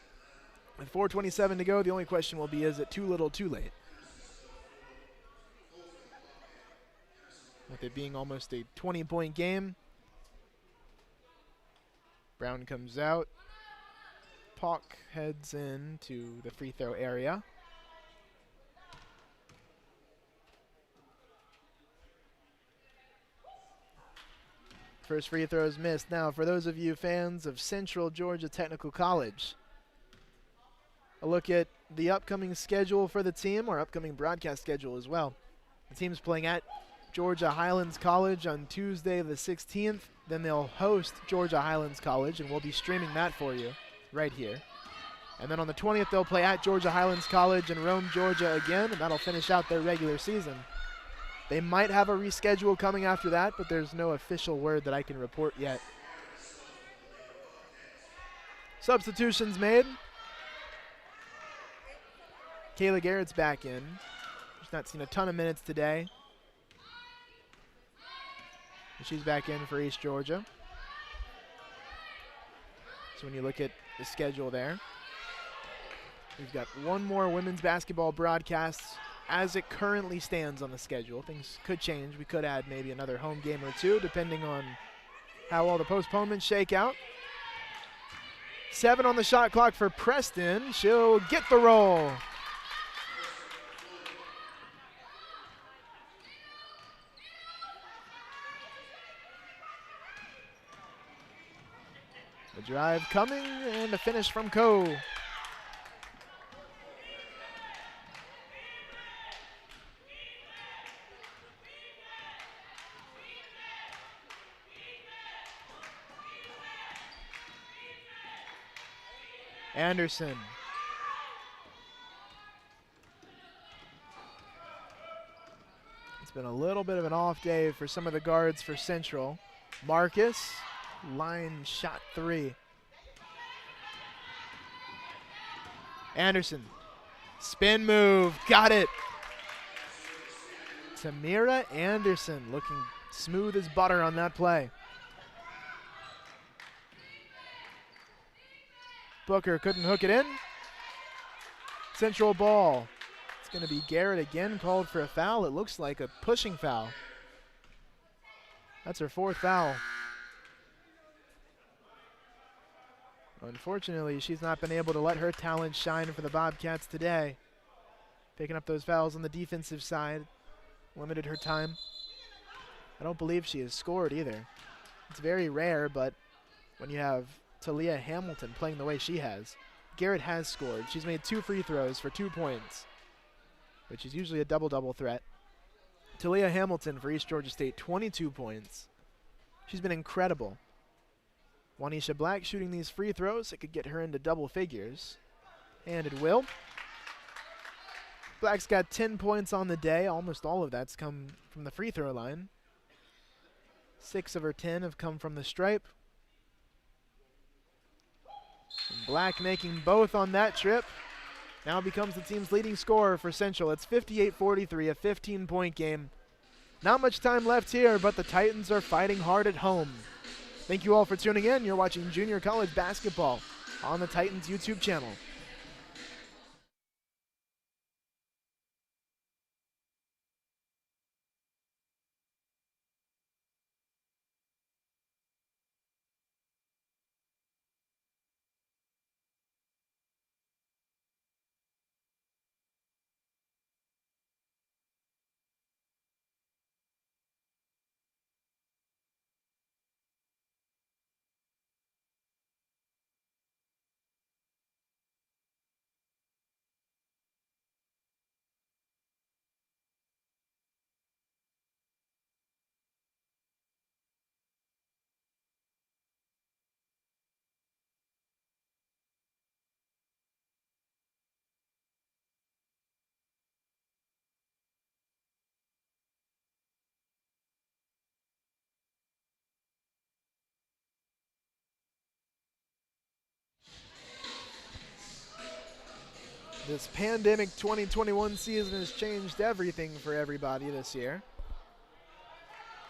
With 4:27 to go, the only question will be, is it too little too late? With it being almost a 20-point game. Brown comes out. Pauk heads into the free throw area. First free throw is missed. Now, for those of you fans of Central Georgia Technical College, a look at the upcoming schedule for the team, or upcoming broadcast schedule as well. The team's playing at Georgia Highlands College on Tuesday the 16th. Then they'll host Georgia Highlands College, and we'll be streaming that for you right here. And then on the 20th, they'll play at Georgia Highlands College in Rome, Georgia again, and that'll finish out their regular season. They might have a reschedule coming after that, but there's no official word that I can report yet. Substitutions made. Kayla Garrett's back in. She's not seen a ton of minutes today. She's back in for East Georgia. So when you look at the schedule there, we've got one more women's basketball broadcast as it currently stands on the schedule. Things could change. We could add maybe another home game or 2, depending on how all the postponements shake out. 7 on the shot clock for Preston. She'll get the roll. The drive coming, and a finish from Coe. Anderson. It's been a little bit of an off day for some of the guards for Central. Marcus, line shot 3. Anderson, spin move, got it. Tamira Anderson looking smooth as butter on that play. Booker couldn't hook it in. Central ball. It's going to be Garrett again, called for a foul. It looks like a pushing foul. That's her 4th foul. Unfortunately, she's not been able to let her talent shine for the Bobcats today. picking up those fouls on the defensive side. Limited her time. I don't believe she has scored either. It's very rare, but when you have Talia Hamilton playing the way she has, Garrett has scored. She's made 2 free throws for 2 points, which is usually a double-double threat. Talia Hamilton for East Georgia State, 22 points. She's been incredible. Juanisha Black shooting these free throws. It could get her into double figures, and it will. Black's got 10 points on the day. Almost all of that's come from the free throw line. 6 of her 10 have come from the stripe. And Black making both on that trip. Now becomes the team's leading scorer for Central. It's 58-43, a 15-point game. Not much time left here, but the Titans are fighting hard at home. Thank you all for tuning in. You're watching junior college basketball on the Titans YouTube channel. This pandemic 2021 season has changed everything for everybody this year.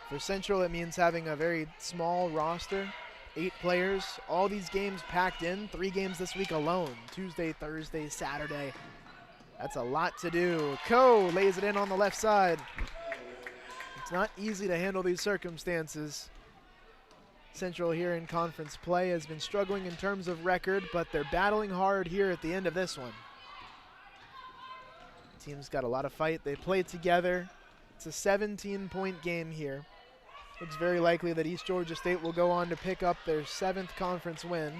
For Central, it means having a very small roster, 8 players, all these games packed in, 3 games this week alone, Tuesday, Thursday, Saturday. That's a lot to do. Coe lays it in on the left side. It's not easy to handle these circumstances. Central here in conference play has been struggling in terms of record, but they're battling hard here at the end of this one. Team's got a lot of fight. They play together. It's a 17-point game here. Looks very likely that East Georgia State will go on to pick up their 7th conference win.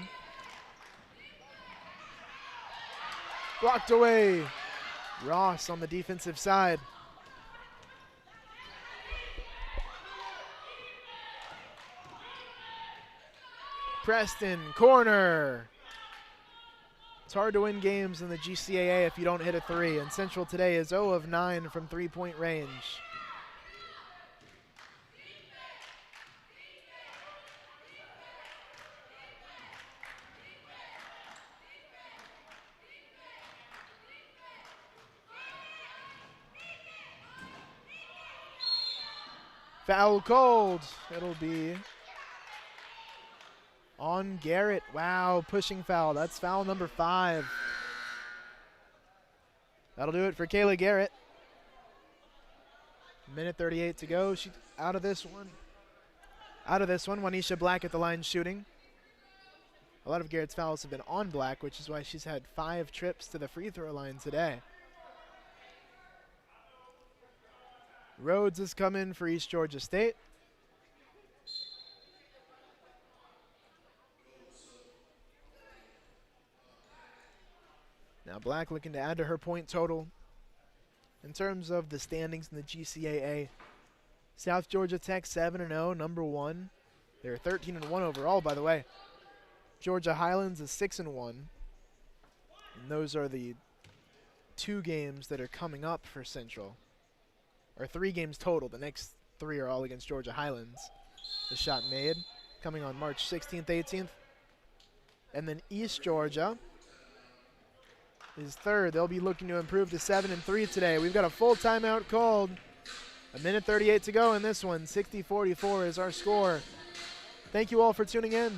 Blocked away. Ross on the defensive side. Preston, corner. It's hard to win games in the GCAA if you don't hit a 3, and Central today is 0 of 9 from 3-point range. Foul called. It'll be on Garrett. Wow, pushing foul. That's foul number 5. That'll do it for Kayla Garrett. Minute 38 to go. She's out of this one. Juanisha Black at the line shooting. A lot of Garrett's fouls have been on Black, which is why she's had 5 trips to the free throw line today. Rhodes has come in for East Georgia State. Now Black looking to add to her point total. In terms of the standings in the GCAA, South Georgia Tech 7-0, number 1. They're 13-1 overall, by the way. Georgia Highlands is 6-1. And those are the 2 games that are coming up for Central. Or 3 games total. The next 3 are all against Georgia Highlands. The shot made, coming on March 16th, 18th. And then East Georgia is 3rd. They'll be looking to improve to 7-3 today. We've got a full timeout called. A minute 38 to go in this one. 60-44 is our score. Thank you all for tuning in.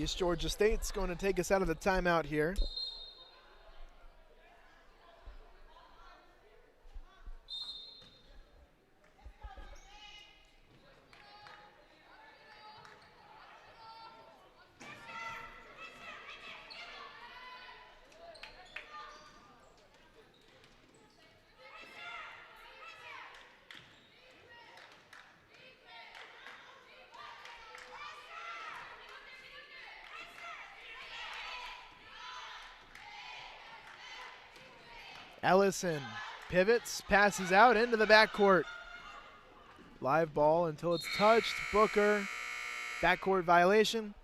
East Georgia State's going to take us out of the timeout here. Ellison pivots, passes out into the backcourt. Live ball until it's touched. Booker, backcourt violation.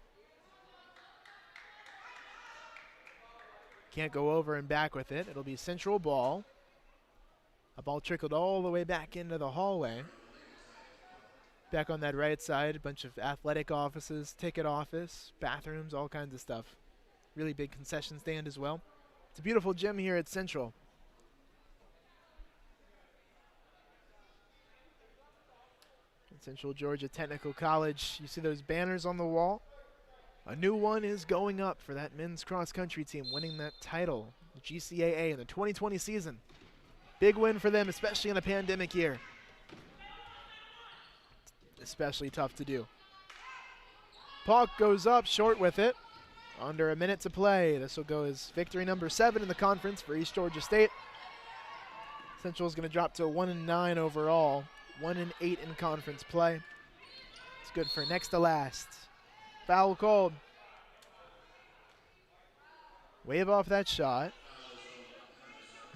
Can't go over and back with it. It'll be Central ball. A ball trickled all the way back into the hallway. Back on that right side, a bunch of athletic offices, ticket office, bathrooms, all kinds of stuff. Really big concession stand as well. It's a beautiful gym here at Central. Central Georgia Technical College. You see those banners on the wall? A new one is going up for that men's cross-country team winning that title, the GCAA, in the 2020 season. Big win for them, especially in a pandemic year. Especially tough to do. Pauk goes up short with it. Under a minute to play. This will go as victory number 7 in the conference for East Georgia State. Central is going to drop to a 1-9 overall. 1-8 in conference play. It's good for next to last. Foul called. Wave off that shot.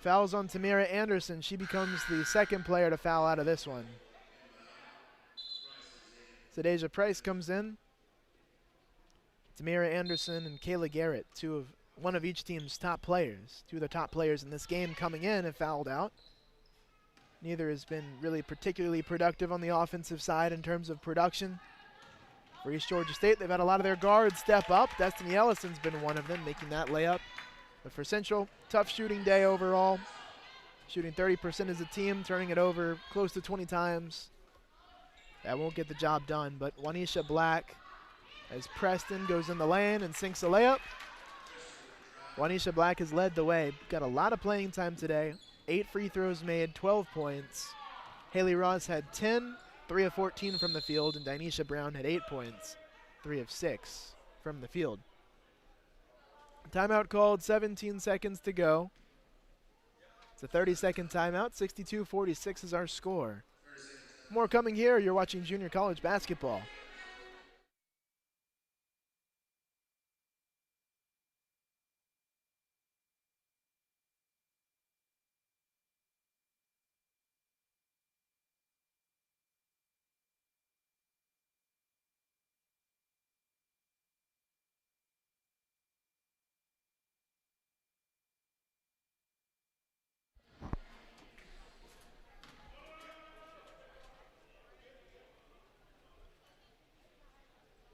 Fouls on Tamira Anderson. She becomes the second player to foul out of this one. Sadeja Price comes in. Tamira Anderson and Kayla Garrett, one of each team's top players. Two of the top players in this game coming in have fouled out. Neither has been really particularly productive on the offensive side in terms of production. For East Georgia State, they've had a lot of their guards step up. Destiny Ellison's been one of them, making that layup. But for Central, tough shooting day overall. Shooting 30% as a team, turning it over close to 20 times. That won't get the job done, but Juanisha Black, as Preston goes in the lane and sinks a layup. Juanisha Black has led the way. Got a lot of playing time today. 8 free throws made, 12 points. Haley Ross had 10, 3 of 14 from the field, and Dinesha Brown had 8 points, 3 of 6 from the field. Timeout called, 17 seconds to go. It's a 30-second timeout, 62-46 is our score. More coming here. You're watching junior college basketball.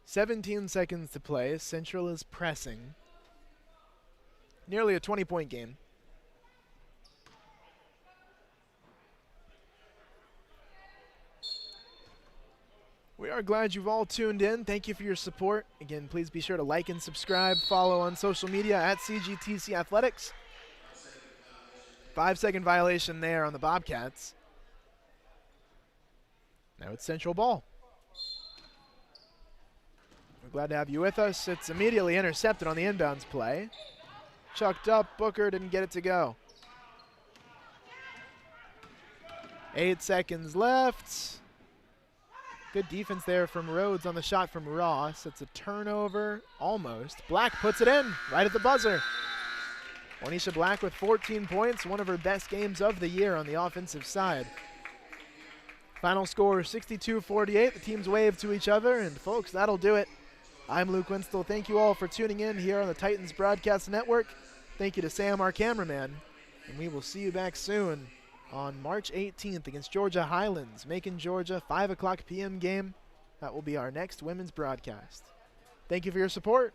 "17 seconds to play. Central is pressing. Nearly a 20-point game. We are glad you've all tuned in. Thank you for your support. Again, please be sure to like and subscribe. Follow on social media at CGTC Athletics. 5-second violation there on the Bobcats. Now it's Central ball. We're glad to have you with us. It's immediately intercepted on the inbounds play. Chucked up, Booker didn't get it to go. 8 seconds left. Good defense there from Rhodes on the shot from Ross. It's a turnover, almost. Black puts it in, right at the buzzer. Juanisha Black with 14 points, one of her best games of the year on the offensive side. Final score, 62-48. The teams wave to each other, and folks, that'll do it. I'm Luke Winstel. Thank you all for tuning in here on the Titans Broadcast Network. Thank you to Sam, our cameraman, and we will see you back soon on March 18th against Georgia Highlands, Macon, Georgia, 5 o'clock p.m. game. That will be our next women's broadcast. Thank you for your support.